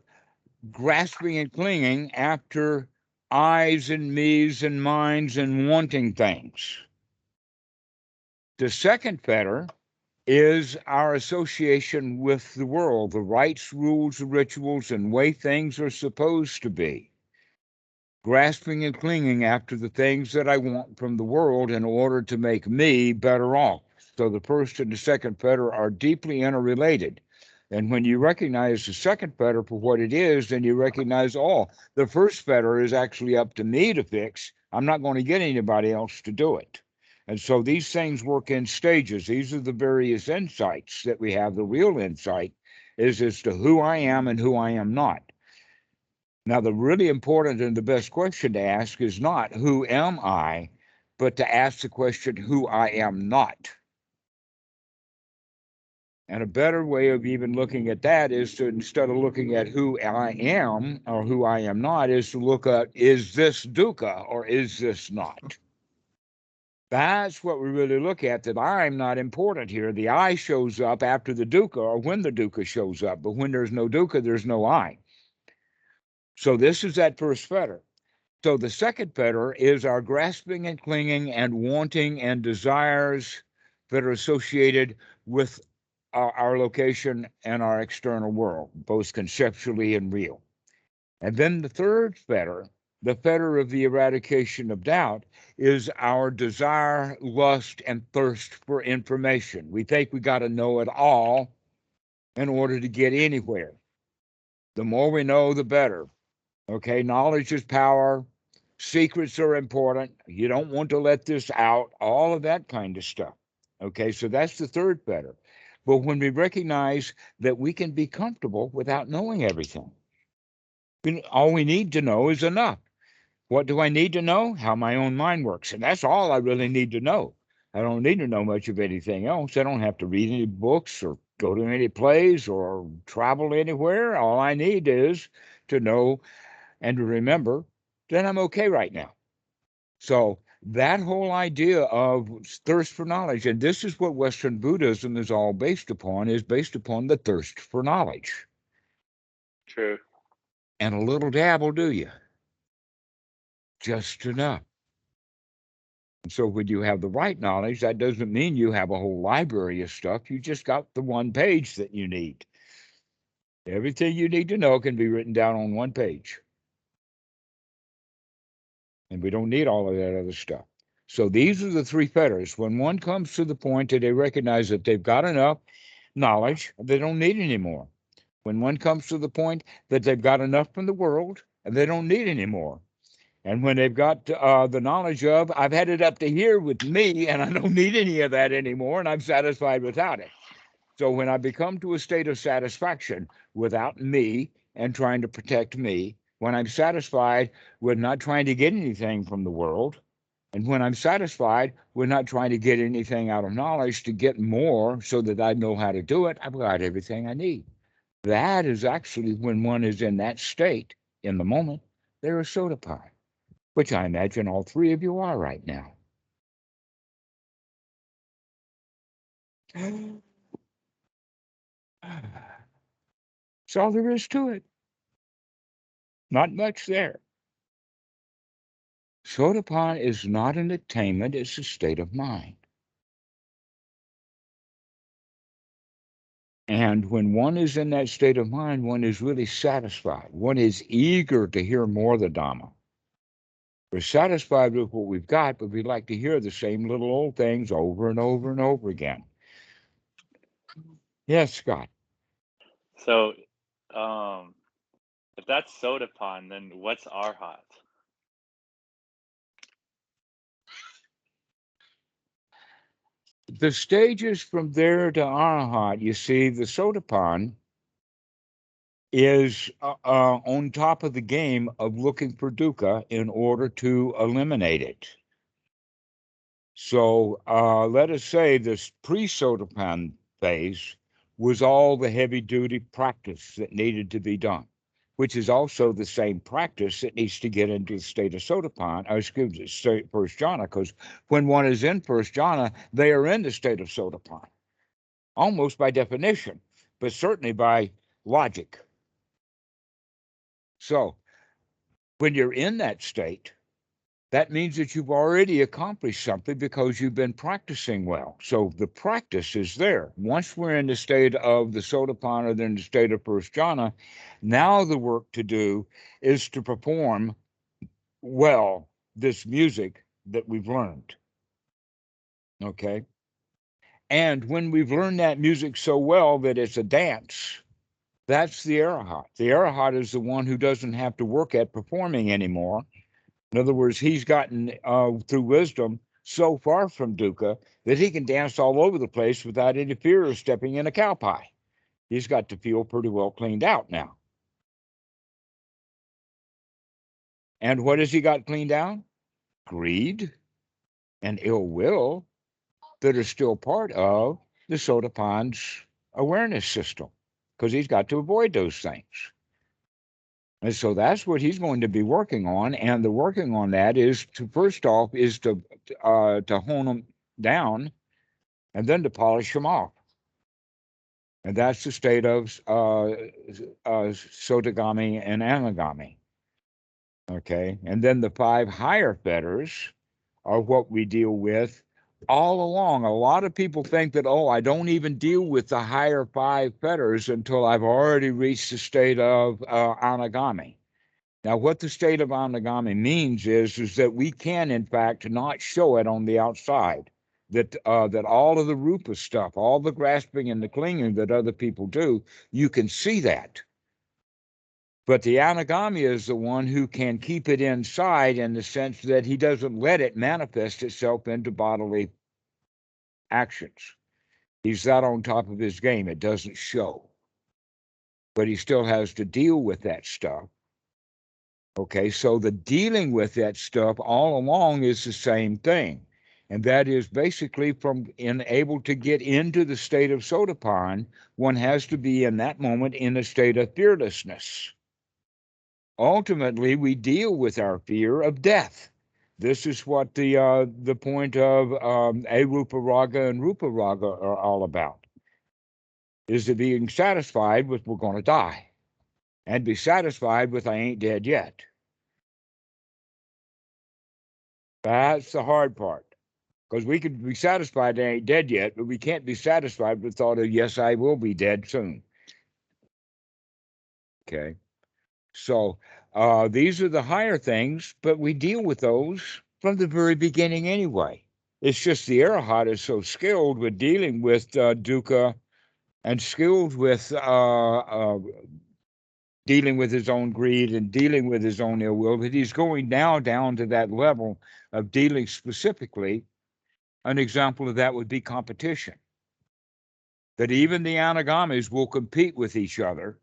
grasping and clinging after I's and me's and mine's and wanting things. The second fetter is our association with the world, the rites, rules, rituals, and way things are supposed to be. Grasping and clinging after the things that I want from the world in order to make me better off. So the first and the second fetter are deeply interrelated. And when you recognize the second fetter for what it is, then you recognize, oh, the first fetter is actually up to me to fix. I'm not going to get anybody else to do it. And so these things work in stages. These are the various insights that we have. The real insight is as to who I am and who I am not. Now, the really important and the best question to ask is not who am I, but to ask the question who I am not. And a better way of even looking at that is to, instead of looking at who I am or who I am not, is to look at, is this dukkha or is this not? That's what we really look at, that I'm not important here. The I shows up after the dukkha or when the dukkha shows up. But when there's no dukkha, there's no I. So this is that first fetter. So the second fetter is our grasping and clinging and wanting and desires that are associated with our location and our external world, both conceptually and real. And then the third fetter, the fetter of the eradication of doubt, is our desire, lust, and thirst for information. We think we got to know it all in order to get anywhere. The more we know, the better. Okay, knowledge is power. Secrets are important. You don't want to let this out, all of that kind of stuff. Okay, so that's the third fetter. But when we recognize that we can be comfortable without knowing everything, all we need to know is enough. What do I need to know? How my own mind works. And that's all I really need to know. I don't need to know much of anything else. I don't have to read any books or go to any plays or travel anywhere. All I need is to know and to remember that I'm okay right now. So that whole idea of thirst for knowledge, and this is what Western Buddhism is all based upon, is based upon the thirst for knowledge. True. And a little dab will do you. Just enough. So when you have the right knowledge, that doesn't mean you have a whole library of stuff. You just got the one page that you need. Everything you need to know can be written down on one page. And we don't need all of that other stuff. So these are the three fetters. When one comes to the point that they recognize that they've got enough knowledge, they don't need any more. When one comes to the point that they've got enough from the world, and they don't need any more. And when they've got the knowledge of, I've had it up to here with me, and I don't need any of that anymore, and I'm satisfied without it. So when I become to a state of satisfaction without me and trying to protect me, when I'm satisfied with not trying to get anything from the world, and when I'm satisfied with not trying to get anything out of knowledge to get more so that I know how to do it, I've got everything I need. That is actually when one is in that state in the moment, they're a Sotāpan, which I imagine all three of you are right now. That's all there is to it. Not much there. Sotāpan is not an attainment, it's a state of mind. And when one is in that state of mind, one is really satisfied. One is eager to hear more of the Dhamma. We're satisfied with what we've got, but we like to hear the same little old things over and over and over again. Yes, Scott. So, if that's Sotāpan, then what's Arhat? The stages from there to Arhat, you see, the Sotāpan is on top of the game of looking for dukkha in order to eliminate it. So let us say this pre-Sotāpan phase was all the heavy-duty practice that needed to be done, which is also the same practice that needs to get into the state of Sotāpan, or excuse me, state first jhana, because when one is in first jhana, they are in the state of Sotāpan, almost by definition, but certainly by logic. So when you're in that state, that means that you've already accomplished something because you've been practicing well. So the practice is there. Once we're in the state of the Sotāpan or then the state of first jhana, now the work to do is to perform well this music that we've learned. Okay? And when we've learned that music so well that it's a dance, that's the Arahat. The Arahat is the one who doesn't have to work at performing anymore. In other words, he's gotten, through wisdom, so far from dukkha that he can dance all over the place without any fear of stepping in a cow pie. He's got to feel pretty well cleaned out now. And what has he got cleaned out? Greed and ill will that are still part of the Sotāpan's awareness system, because he's got to avoid those things. And so that's what he's going to be working on. And the working on that is to, first off, is to hone them down and then to polish them off. And that's the state of Sotagami and Anagami. Okay. And then the 5 higher fetters are what we deal with all along. A lot of people think that, oh, I don't even deal with the higher 5 fetters until I've already reached the state of Anagami. Now, what the state of Anagami means is that we can, in fact, not show it on the outside. That all of the rupa stuff, all the grasping and the clinging that other people do, you can see that. But the Anagami is the one who can keep it inside in the sense that he doesn't let it manifest itself into bodily actions. He's that on top of his game. It doesn't show. But he still has to deal with that stuff. Okay, so the dealing with that stuff all along is the same thing. And that is basically from being able to get into the state of Sotāpan, one has to be in that moment in a state of fearlessness. Ultimately, we deal with our fear of death. This is what the point of arupa raga and rupa raga are all about, is to being satisfied with we're going to die and be satisfied with I ain't dead yet. That's the hard part, because we could be satisfied I ain't dead yet, but we can't be satisfied with the thought of, yes, I will be dead soon. Okay. So these are the higher things, but we deal with those from the very beginning anyway. It's just the Arahat is so skilled with dealing with dukkha and skilled with dealing with his own greed and dealing with his own ill will that he's going now down to that level of dealing specifically. An example of that would be competition. That even the Anagamis will compete with each other.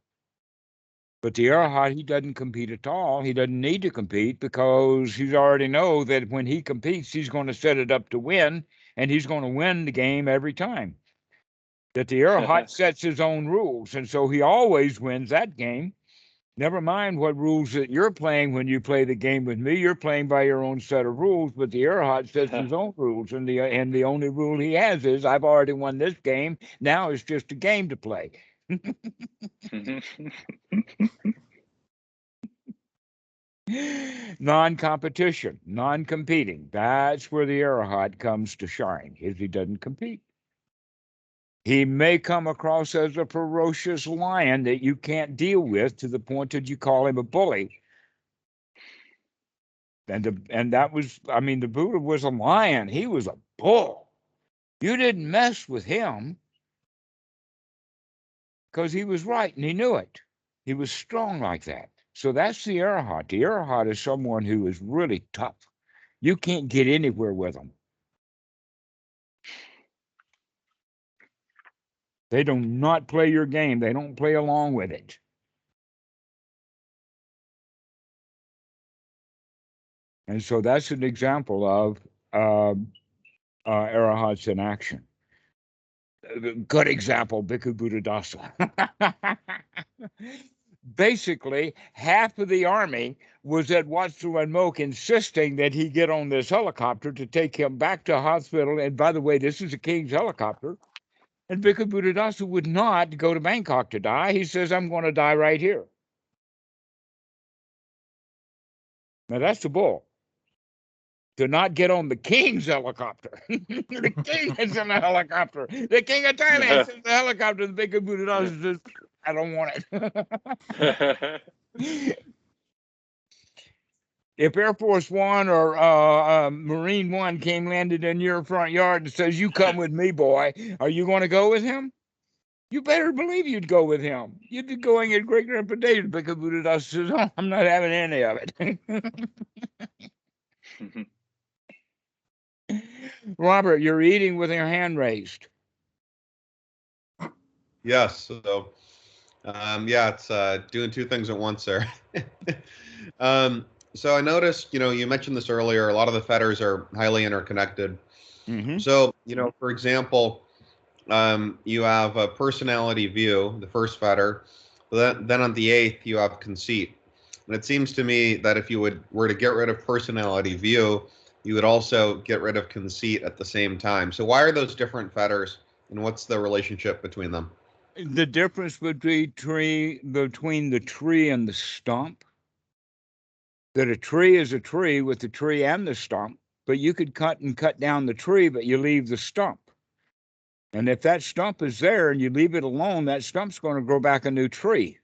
But the Arahat, he doesn't compete at all. He doesn't need to compete because he's already know that when he competes, he's going to set it up to win, and he's going to win the game every time. That the Arahat sets his own rules, and so he always wins that game. Never mind what rules that you're playing when you play the game with me. You're playing by your own set of rules, but the Arahat sets his own rules, and the only rule he has is, I've already won this game. Now it's just a game to play. Non-competition, non-competing. That's where the Arahat comes to shine, is he doesn't compete. He may come across as a ferocious lion that you can't deal with to the point that you call him a bully. And that was, I mean, the Buddha was a lion. He was a bull. You didn't mess with him because he was right and he knew it. He was strong like that. So that's the Arahat. The Arahat is someone who is really tough. You can't get anywhere with them. They do not play your game. They don't play along with it. And so that's an example of Arahats in action. Good example, Bhikkhu Buddhadasa. Basically, half of the army was at Wat Suan Mok insisting that he get on this helicopter to take him back to hospital. And by the way, this is a king's helicopter. And Bhikkhu Buddhadasa would not go to Bangkok to die. He says, I'm going to die right here. Now, that's the bull. To not get on the king's helicopter. The king is in the helicopter. The king of Thailand is in the helicopter. The Bhikkhu Buddhadasa says, I don't want it. If Air Force One or Marine One landed in your front yard and says, you come with me, boy, are you going to go with him? You better believe you'd go with him. You'd be going at great reputation. Bhikkhu Buddhadasa says, oh, I'm not having any of it. Robert, you're eating with your hand raised. Yes. So, yeah, it's doing two things at once there. So I noticed, you mentioned this earlier. A lot of the fetters are highly interconnected. Mm-hmm. So, for example, you have a personality view, the first fetter. Then on the eighth, you have conceit. And it seems to me that if you were to get rid of personality view, you would also get rid of conceit at the same time. So why are those different fetters, and what's the relationship between them? The difference between the tree and the stump, that a tree is a tree with the tree and the stump, but you could cut down the tree, but you leave the stump. And if that stump is there and you leave it alone, that stump's going to grow back a new tree.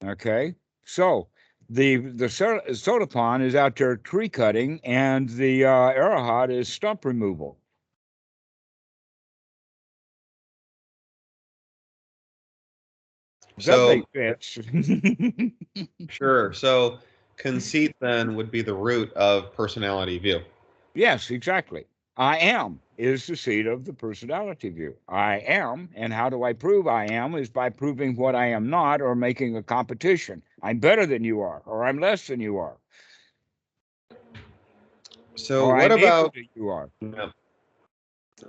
Okay? So the Sotāpan is out there tree cutting, and the Arahat is stump removal. Does that make sense? Sure. So conceit then would be the root of personality view. Yes, exactly. I am is the seed of the personality view. I am, and how do I prove I am? Is by proving what I am not, or making a competition. I'm better than you are, or I'm less than you are, So or what I'm equal about, to you are. yeah.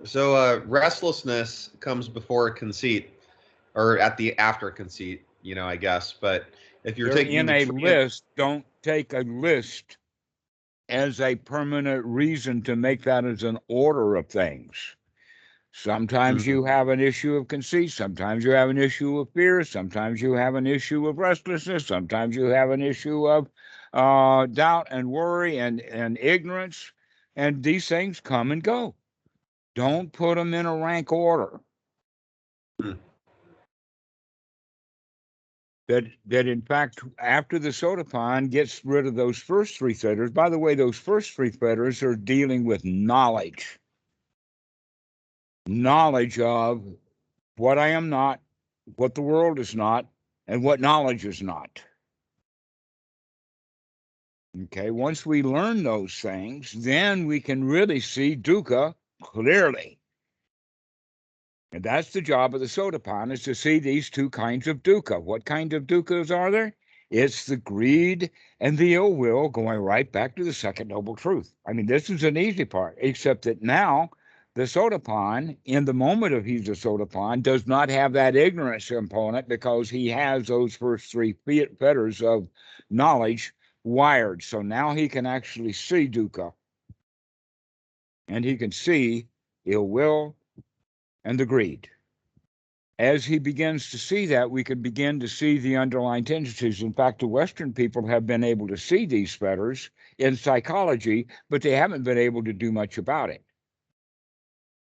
So restlessness comes before conceit, or at the after conceit, I guess. But if you're They're taking in the a tree, list. Don't take a list as a permanent reason to make that as an order of things. Sometimes Mhm. you have an issue of conceit. Sometimes you have an issue of fear. Sometimes you have an issue of restlessness. Sometimes you have an issue of doubt and worry and ignorance. And these things come and go. Don't put them in a rank order. Hmm. That in fact, after the Sotāpan gets rid of those first three fetters, by the way, those first three fetters are dealing with knowledge of what I am not, what the world is not, and what knowledge is not. Okay, once we learn those things, then we can really see dukkha clearly. And that's the job of the Sotāpan, is to see these two kinds of dukkha. What kind of dukkhas are there? It's the greed and the ill will, going right back to the second noble truth. I mean, this is an easy part, except that now the Sotāpan, in the moment of he's a Sotāpan, does not have that ignorance component, because he has those first three fetters of knowledge wired. So now he can actually see dukkha, and he can see ill will and the greed. As he begins to see that, we can begin to see the underlying tendencies. In fact, the Western people have been able to see these fetters in psychology, but they haven't been able to do much about it.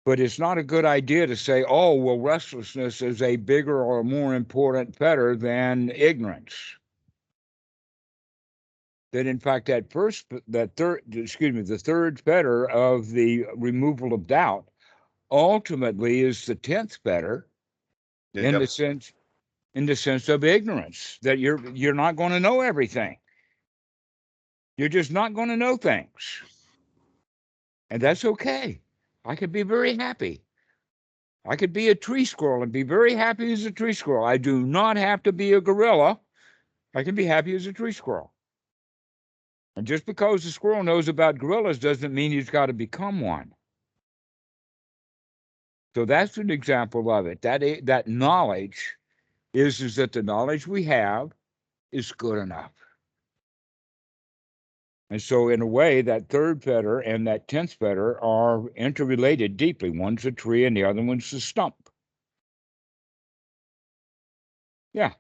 But it's not a good idea to say, oh, well, restlessness is a bigger or more important fetter than ignorance. That in fact, the third fetter of the removal of doubt ultimately is the 10th fetter, in the Yep. sense of ignorance, that you're not going to know everything. You're just not going to know things. And that's okay. I could be very happy. I could be a tree squirrel and be very happy as a tree squirrel. I do not have to be a gorilla. I can be happy as a tree squirrel. And just because the squirrel knows about gorillas doesn't mean he's got to become one. So that's an example of it. That knowledge is that the knowledge we have is good enough. And so, in a way, that third fetter and that 10th fetter are interrelated deeply. One's a tree and the other one's the stump. Yeah.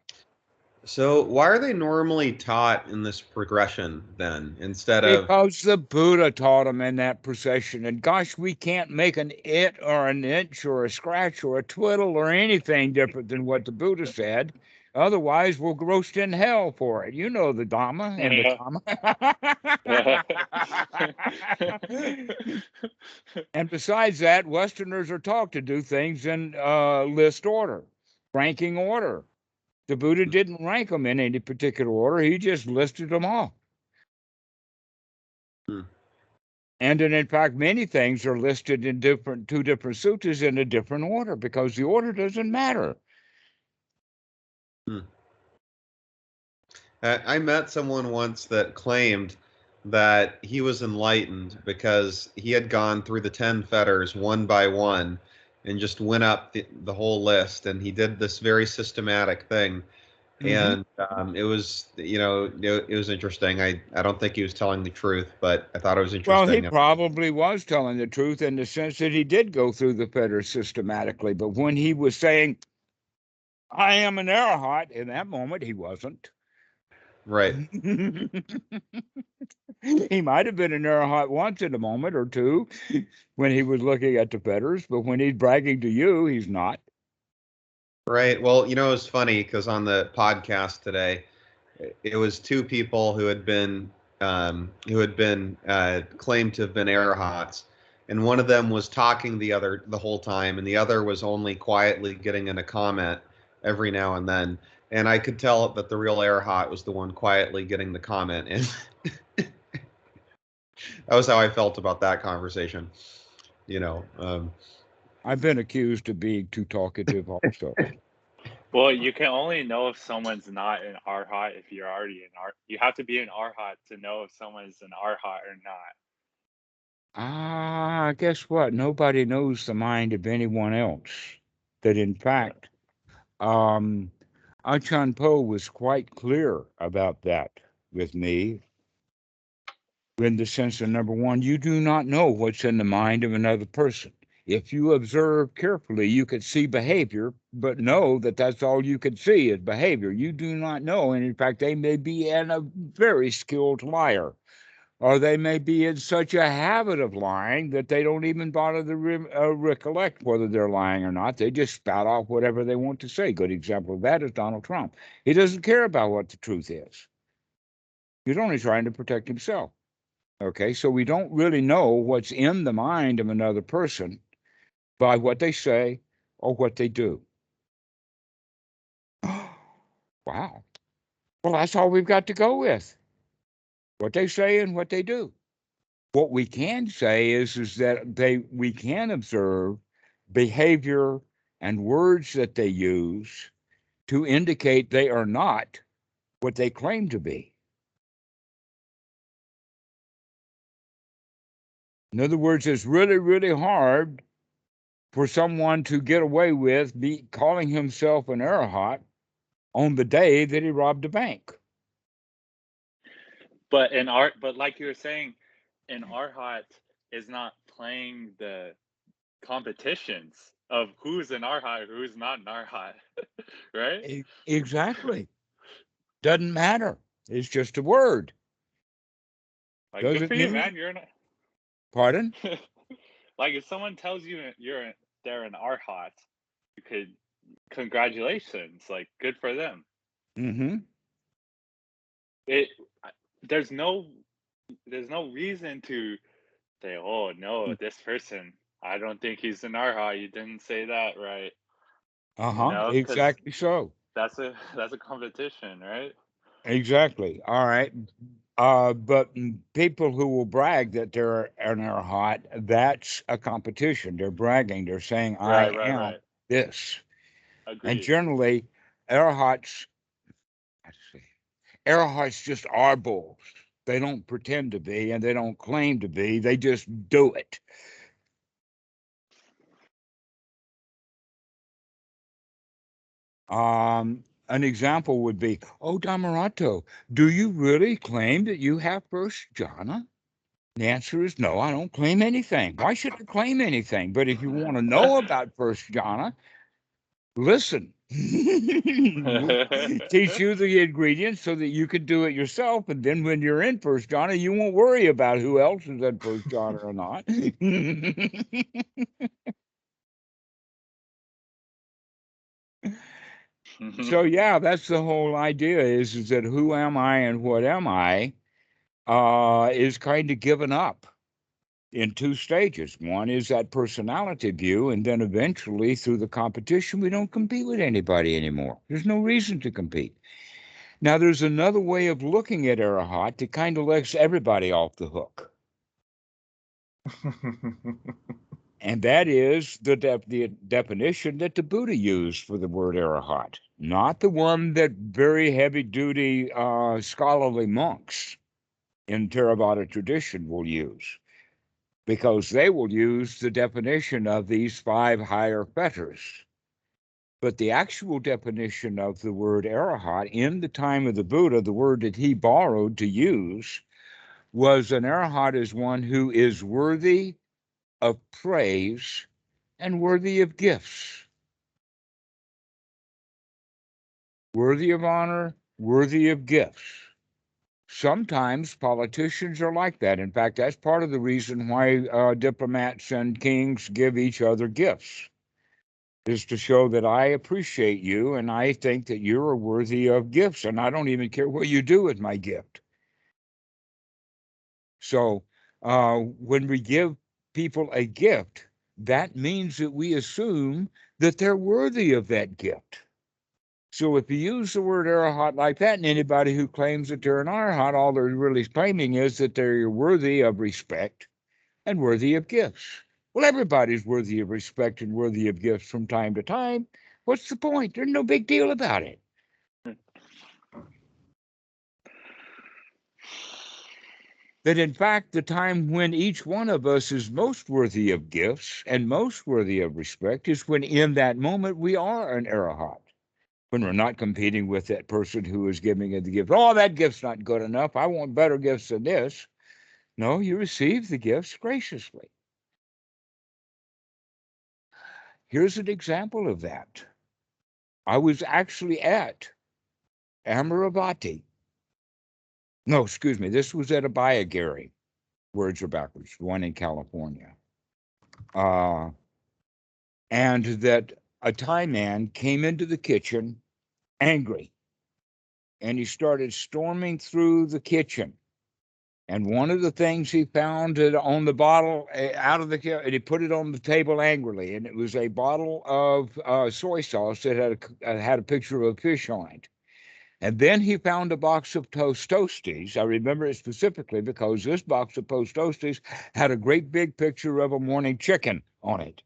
So why are they normally taught in this progression then, instead of? Because the Buddha taught them in that procession. And gosh, we can't make an it or an inch or a scratch or a twiddle or anything different than what the Buddha said. Otherwise, we'll roast in hell for it. You know the Dhamma and the Dhamma. And besides that, Westerners are taught to do things in list order, ranking order. The Buddha didn't rank them in any particular order. He just listed them all. Hmm. And then, in fact, many things are listed in two different suttas in a different order because the order doesn't matter. I met someone once that claimed that he was enlightened because he had gone through the 10 fetters one by one and just went up the whole list, and he did this very systematic thing. Mm-hmm. And it was, it was interesting. I don't think he was telling the truth, but I thought it was Well, he interesting. probably was telling the truth in the sense that he did go through the fetters systematically. But when he was saying, I am an arahat, in that moment, he wasn't. Right. He might have been an arahat once in a moment or two when he was looking at the fetters, but when he's bragging to you, he's not. Right. Well, it's funny because on the podcast today, it was two people who had been claimed to have been arahats, and one of them was talking the whole time, and the other was only quietly getting in a comment every now and then. And I could tell that the real arahat was the one quietly getting the comment in. That was how I felt about that conversation. I've been accused of being too talkative also. Well, you can only know if someone's not an arhat if you're already an arhat. You have to be an arhat to know if someone's an arhat or not. Guess what? Nobody knows the mind of anyone else. That in fact, Achan Pho was quite clear about that with me, in the sense of, number one, you do not know what's in the mind of another person. If you observe carefully, you could see behavior, but know that that's all you could see is behavior. You do not know. And in fact, they may be a very skilled liar, or they may be in such a habit of lying that they don't even bother to recollect whether they're lying or not. They just spout off whatever they want to say. Good example of that is Donald Trump. He doesn't care about what the truth is. He's only trying to protect himself. Okay, so we don't really know what's in the mind of another person by what they say or what they do. Wow. Well, that's all we've got to go with. What they say and what they do. What we can say is that we can observe behavior and words that they use to indicate they are not what they claim to be. In other words, it's really, really hard for someone to get away with calling himself an arahat on the day that he robbed a bank. But like you were saying, an arhat is not playing the competitions of who's an arhat, who's not an arhat, right? Exactly. Doesn't matter. It's just a word. Like, Does good it for you, mean? man. You're an. Pardon? Like, if someone tells you they're an arhat, you could congratulations. Like, good for them. Mm-hmm. There's no reason to say, oh no, this person, I don't think he's an arhat. You didn't say that right. Because Exactly so. that's a competition, right? Exactly. All right. But people who will brag that they're an arahat, that's a competition. They're bragging. They're saying, I am Right. this. And Agreed. generally, arahats, let's see, arahats just are bulls. They don't pretend to be and they don't claim to be. They just do it. An example would be, oh, Dhammarato, do you really claim that you have first jhana? The answer is no, I don't claim anything. Why should I claim anything? But if you want to know about first jhana, listen. We'll teach you the ingredients so that you can do it yourself. And then when you're in first jhana, you won't worry about who else is in first jhana or not. So yeah, that's the whole idea is that who am I and what am I is kind of given up in two stages. One is that personality view, and then eventually through the competition, we don't compete with anybody anymore. There's no reason to compete. Now, there's another way of looking at arahat that kind of lets everybody off the hook. And that is the definition that the Buddha used for the word arahat, not the one that very heavy-duty scholarly monks in Theravada tradition will use, because they will use the definition of these 5 higher fetters. But the actual definition of the word arahat in the time of the Buddha, the word that he borrowed to use, was an arahat is one who is worthy of praise and worthy of gifts. Worthy of honor, worthy of gifts. Sometimes politicians are like that. In fact, that's part of the reason why diplomats and kings give each other gifts, is to show that I appreciate you and I think that you're worthy of gifts, and I don't even care what you do with my gift. So when we give people a gift, that means that we assume that they're worthy of that gift. So if you use the word arahat like that, and anybody who claims that they're an arahat, all they're really claiming is that they're worthy of respect and worthy of gifts. Well, everybody's worthy of respect and worthy of gifts from time to time. What's the point? There's no big deal about it. That in fact, the time when each one of us is most worthy of gifts and most worthy of respect is when in that moment we are an arahat. When we're not competing with that person who is giving the gift. Oh, that gift's not good enough. I want better gifts than this. No, you receive the gifts graciously. Here's an example of that. I was actually at Amaravati. No, excuse me. This was at Abhayagiri. Words are backwards. One in California. And that a Thai man came into the kitchen angry. And he started storming through the kitchen. And one of the things he found on the bottle out of the, and he put it on the table angrily, and it was a bottle of soy sauce that had a picture of a fish on it. And then he found a box of Toasties. I remember it specifically because this box of Toasties had a great big picture of a morning chicken on it.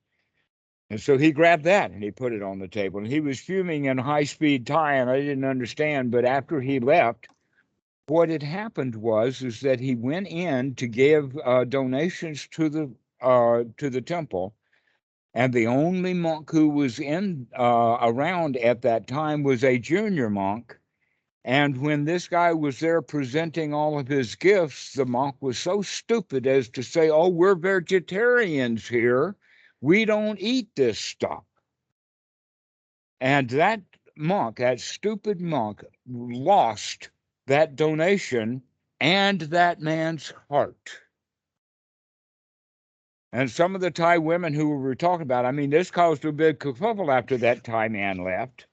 And so he grabbed that and he put it on the table. And he was fuming in high-speed Thai, and I didn't understand. But after he left, what had happened was that he went in to give donations to the temple, and the only monk who was in around at that time was a junior monk. And when this guy was there presenting all of his gifts, the monk was so stupid as to say, "Oh, we're vegetarians here. We don't eat this stuff." And that monk, that stupid monk, lost that donation and that man's heart. And some of the Thai women who we were talking about, I mean, this caused a big kerfuffle after that Thai man left.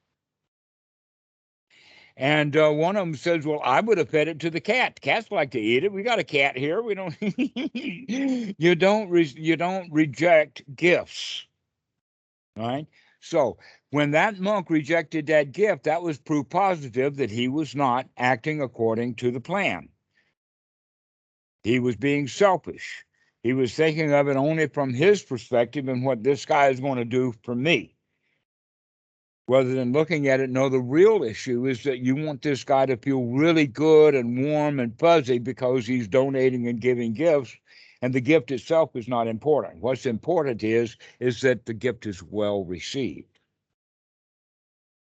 And one of them says, "Well, I would have fed it to the cat. Cats like to eat it. We got a cat here. We don't." You don't reject gifts, right? So when that monk rejected that gift, that was proof positive that he was not acting according to the plan. He was being selfish. He was thinking of it only from his perspective and what this guy is going to do for me, rather than looking at it. No, the real issue is that you want this guy to feel really good and warm and fuzzy because he's donating and giving gifts, and the gift itself is not important. What's important is that the gift is well received.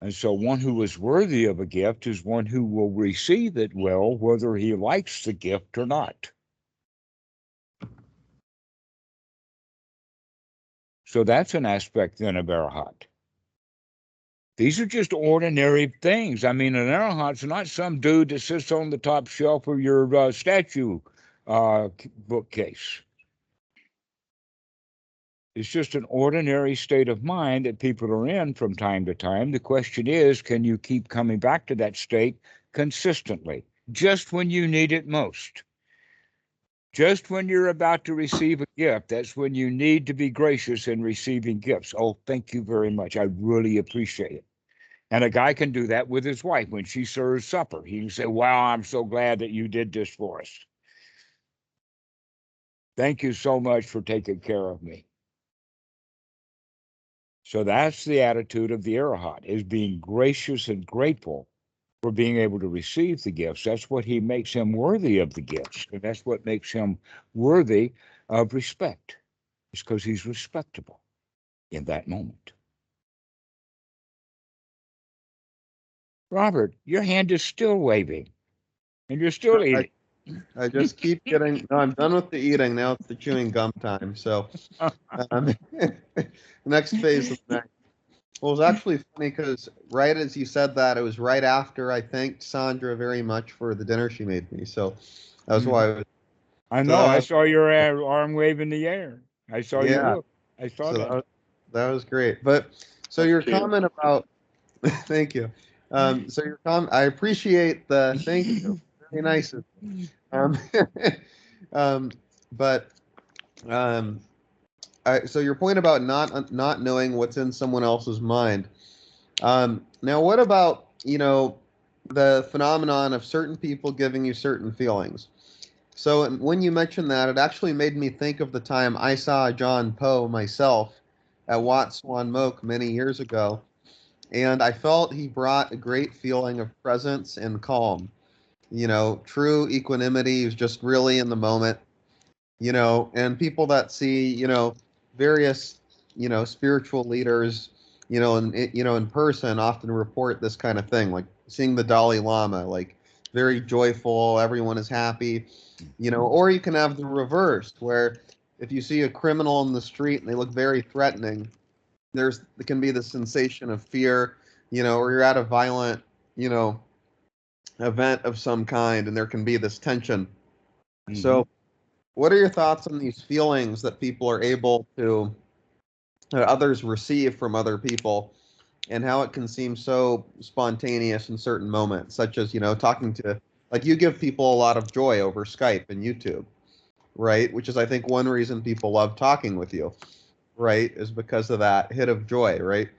And so one who is worthy of a gift is one who will receive it well, whether he likes the gift or not. So that's an aspect then of arahat. These are just ordinary things. I mean, an arahat's not some dude that sits on the top shelf of your statue bookcase. It's just an ordinary state of mind that people are in from time to time. The question is, can you keep coming back to that state consistently, just when you need it most? Just when you're about to receive a gift, that's when you need to be gracious in receiving gifts. Oh, thank you very much. I really appreciate it. And a guy can do that with his wife when she serves supper. He can say, "Wow, I'm so glad that you did this for us." Thank you so much for taking care of me. So that's the attitude of the Arahat, is being gracious and grateful for being able to receive the gifts. That's what he makes him worthy of the gifts. And that's what makes him worthy of respect. It's because he's respectable in that moment. Robert, your hand is still waving and you're still eating. I just keep getting. No, I'm done with the eating. Now it's the chewing gum time. So, next phase of the night. Well, it was actually funny because right as you said that, it was right after I thanked Sandra very much for the dinner she made me. So that's why. I know. I saw your arm wave in the air. I saw you look. I saw that. That was great. But so your comment about. Thank you. So your comment. I appreciate the thank you. Very nice. So your point about not knowing what's in someone else's mind. Now, what about the phenomenon of certain people giving you certain feelings? So when you mentioned that, it actually made me think of the time I saw Achan Pho myself at Wat Suan Mok many years ago, and I felt he brought a great feeling of presence and calm. True equanimity. He was just really in the moment. And people that see, various, spiritual leaders, in person often report this kind of thing, like seeing the Dalai Lama, like very joyful, everyone is happy, or you can have the reverse, where if you see a criminal in the street and they look very threatening, there can be the sensation of fear, or you're at a violent, event of some kind, and there can be this tension. So what are your thoughts on these feelings that people are able to, that others receive from other people, and how it can seem so spontaneous in certain moments, such as, talking to, like you give people a lot of joy over Skype and YouTube, right? Which is, I think, one reason people love talking with you, right? Is because of that hit of joy, right?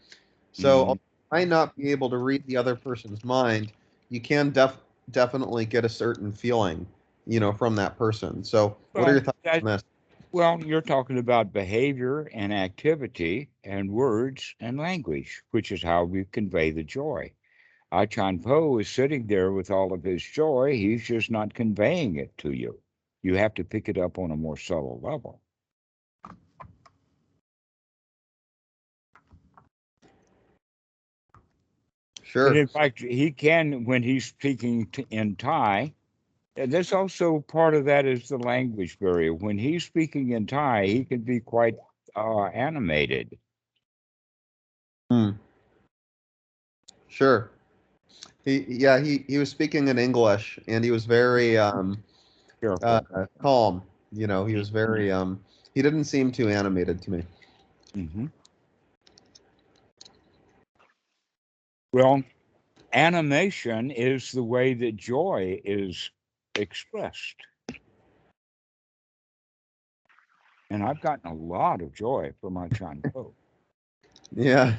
So I might not be able to read the other person's mind. You can definitely get a certain feeling, from that person. So what are your thoughts on this? Well, you're talking about behavior and activity and words and language, which is how we convey the joy. Achan Pho is sitting there with all of his joy. He's just not conveying it to you. You have to pick it up on a more subtle level. Sure. And in fact, he can, when he's speaking in Thai, and that's also part of that is the language barrier. When he's speaking in Thai, he can be quite animated. Sure. He was speaking in English, and he was very calm. He was very he didn't seem too animated to me. Well, animation is the way that joy is expressed. And I've gotten a lot of joy from Achan Pho. Yeah.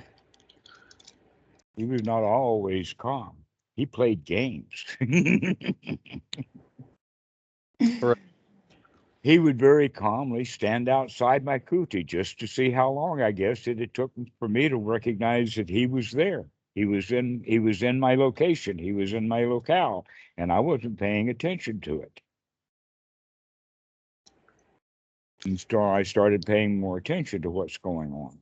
He was not always calm. He played games. Right. He would very calmly stand outside my kuti just to see how long, I guess, it took for me to recognize that he was there. He was in my location. He was in my locale, and I wasn't paying attention to it. And so I started paying more attention to what's going on.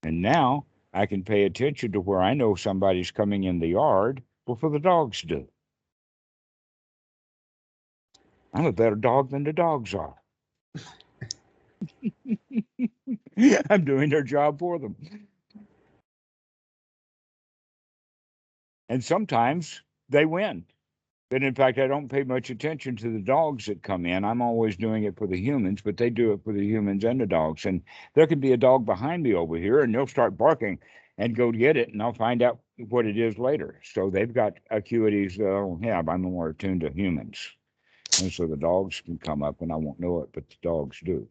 And now I can pay attention to where I know somebody's coming in the yard before the dogs do. I'm a better dog than the dogs are. I'm doing their job for them. And sometimes they win. But in fact, I don't pay much attention to the dogs that come in. I'm always doing it for the humans, but they do it for the humans and the dogs. And there could be a dog behind me over here, and they'll start barking and go get it, and I'll find out what it is later. So they've got acuities that I don't have. I'm more attuned to humans. And so the dogs can come up, and I won't know it, but the dogs do.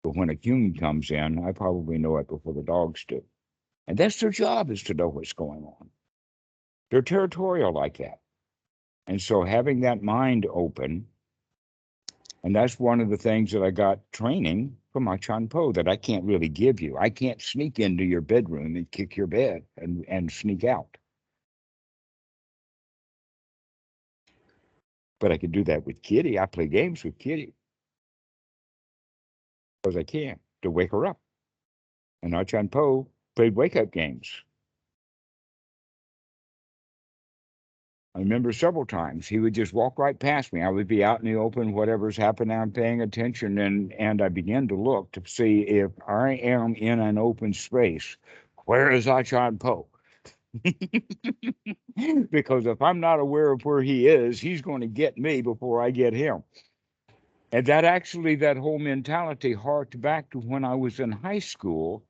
But when a human comes in, I probably know it before the dogs do. And that's their job, is to know what's going on. They're territorial like that. And so having that mind open And that's one of the things that I got training from Achan Pho that I can't really give you. I can't sneak into your bedroom and kick your bed and sneak out. But I could do that with Kitty. I play games with Kitty because I can to wake her up. And Achan Pho played wake-up games. I remember several times he would just walk right past me. I would be out in the open, whatever's happening, I'm paying attention, and I began to look to see if I am in an open space. Where is Achan Pho? Because if I'm not aware of where he is, he's going to get me before I get him. And that whole mentality harked back to when I was in high school.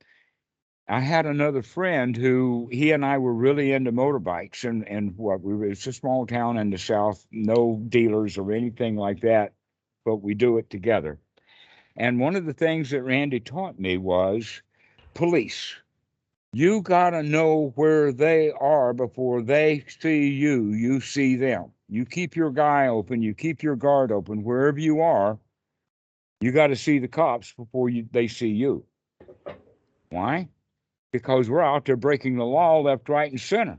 I had another friend who he and I were really into motorbikes, and it's a small town in the South, no dealers or anything like that, but we do it together. And one of the things that Randy taught me was police. You got to know where they are before they see you. You see them. You keep your guy open. You keep your guard open wherever you are. You got to see the cops before they see you. Why? Because we're out there breaking the law left, right, and center.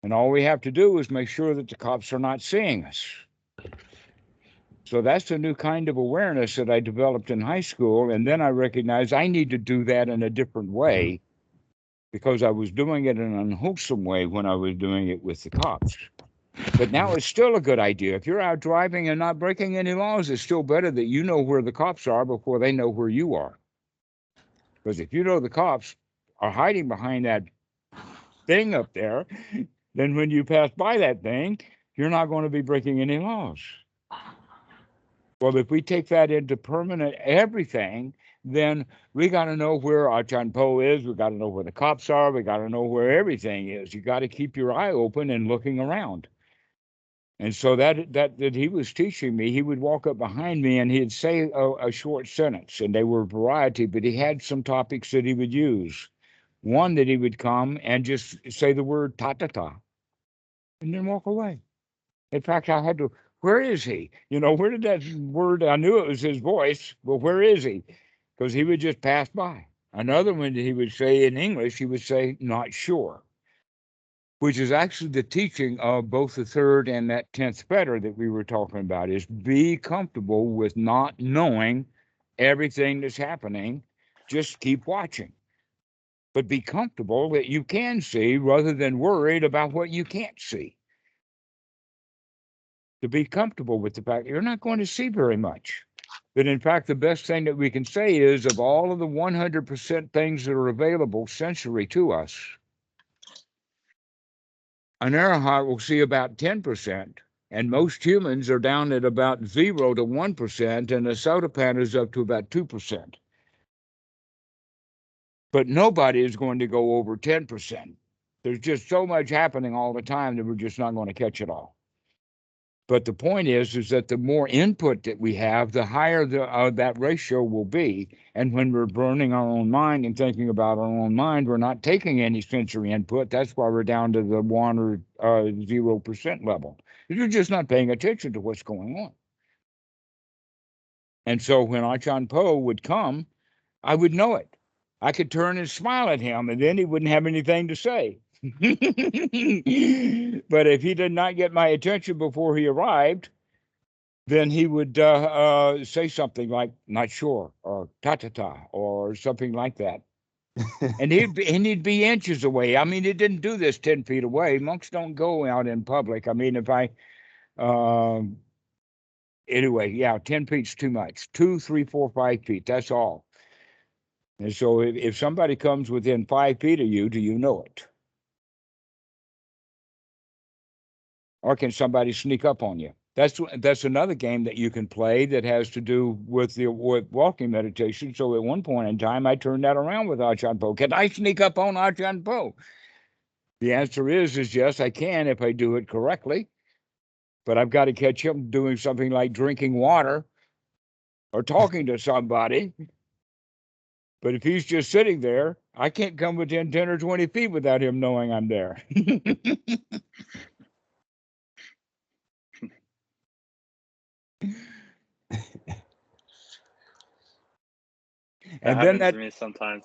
And all we have to do is make sure that the cops are not seeing us. So that's a new kind of awareness that I developed in high school. And then I recognized I need to do that in a different way because I was doing it in an unwholesome way when I was doing it with the cops. But now it's still a good idea. If you're out driving and not breaking any laws, it's still better that you know where the cops are before they know where you are. Because if you know the cops are hiding behind that thing up there, then when you pass by that thing, you're not going to be breaking any laws. Well, if we take that into permanent everything, then we got to know where Achan Pho is. We got to know where the cops are. We got to know where everything is. You got to keep your eye open and looking around. And so that he was teaching me, he would walk up behind me and he'd say a short sentence, and they were a variety, but he had some topics that he would use. One that he would come and just say the word ta-ta-ta and then walk away. In fact, I had to, where is he? Where did that word, I knew it was his voice, but where is he? Because he would just pass by. Another one that he would say in English, he would say, not sure, which is actually the teaching of both the third and that 10th fetter that we were talking about, is be comfortable with not knowing everything that's happening. Just keep watching. But be comfortable that you can see rather than worried about what you can't see. To be comfortable with the fact that you're not going to see very much. But in fact, the best thing that we can say is of all of the 100% things that are available sensory to us, an arahat will see about 10%, and most humans are down at about 0 to 1%, and a Sotāpan is up to about 2%. But nobody is going to go over 10%. There's just so much happening all the time that we're just not going to catch it all. But the point is that the more input that we have, the higher that ratio will be. And when we're burning our own mind and thinking about our own mind, we're not taking any sensory input. That's why we're down to the 1 or 0% level. You're just not paying attention to what's going on. And so when Achan Pho would come, I would know it. I could turn and smile at him, and then he wouldn't have anything to say. But if he did not get my attention before he arrived, then he would say something like "not sure" or "ta-ta-ta" or something like that, and he'd be inches away. I mean, he didn't do this 10 feet away. Monks don't go out in public. I mean, if I anyway, yeah, 10 feet's too much. 2, 3, 4, 5 feet. That's all. And so if somebody comes within 5 feet of you, do you know it? Or can somebody sneak up on you? That's another game that you can play that has to do with walking meditation. So at one point in time, I turned that around with Achan Pho. Can I sneak up on Achan Pho? The answer is yes, I can if I do it correctly. But I've got to catch him doing something like drinking water or talking to somebody. But if he's just sitting there, I can't come within 10 or 20 feet without him knowing I'm there. And happens then to me sometimes.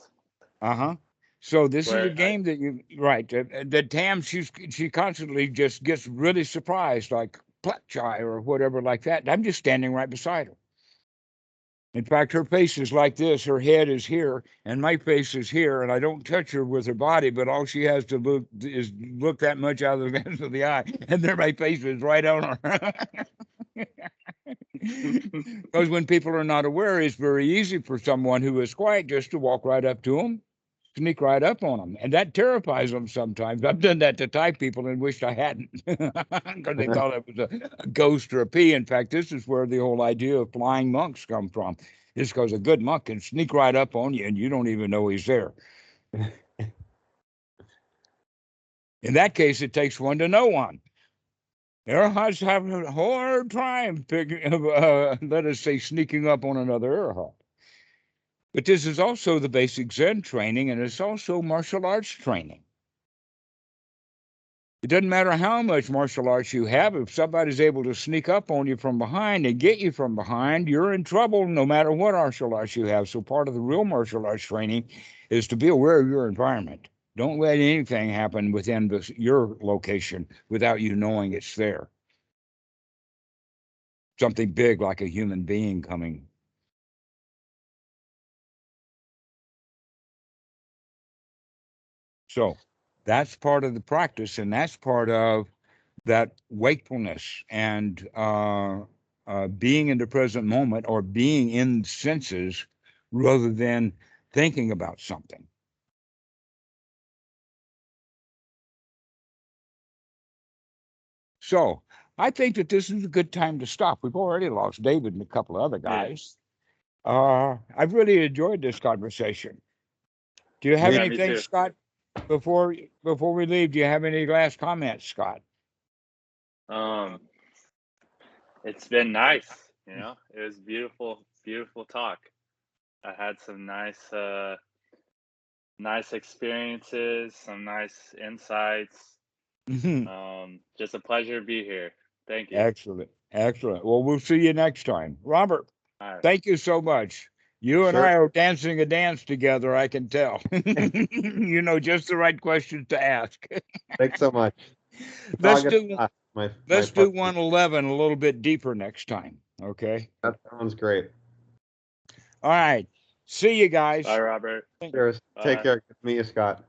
So this is a Where game that you right. That Tam, she constantly just gets really surprised, like pluck shy or whatever like that. I'm just standing right beside her. In fact, her face is like this. Her head is here, and my face is here, and I don't touch her with her body, but all she has to look is look that much out of the corner of the eye, and there my face is right on her. Because when people are not aware, it's very easy for someone who is quiet just to walk right up to them, sneak right up on them, and that terrifies them sometimes. I've done that to Thai people and wished I hadn't, because they thought it was a ghost or a pea. In fact, this is where the whole idea of flying monks come from. It's because a good monk can sneak right up on you and you don't even know he's there. In that case, it takes one to know one. Arahats have a hard time let us say, sneaking up on another arahat. But this is also the basic Zen training, and it's also martial arts training. It doesn't matter how much martial arts you have. If somebody's able to sneak up on you from behind and get you from behind, you're in trouble no matter what martial arts you have. So part of the real martial arts training is to be aware of your environment. Don't let anything happen within your location without you knowing it's there. Something big like a human being coming. So that's part of the practice, and that's part of that wakefulness and being in the present moment, or being in senses rather than thinking about something. So I think that this is a good time to stop. We've already lost David and a couple of other guys. I've really enjoyed this conversation. Do you have Yeah, me anything, too. Scott, before we leave? Do you have any last comments, Scott? It's been nice, you know. It was beautiful talk. I had some nice experiences, some nice insights. Just a pleasure to be here. Thank you. Excellent. Well, we'll see you next time. Robert, All right. thank you so much. You and Sure. I are dancing a dance together, I can tell. You know just the right questions to ask. Thanks so much. Let's Dog do at my let's do partner. 111 a little bit deeper next time. Okay. That sounds great. All right. See you guys. Bye, Robert. Cheers. Take Bye. care. Good to meet you, Scott.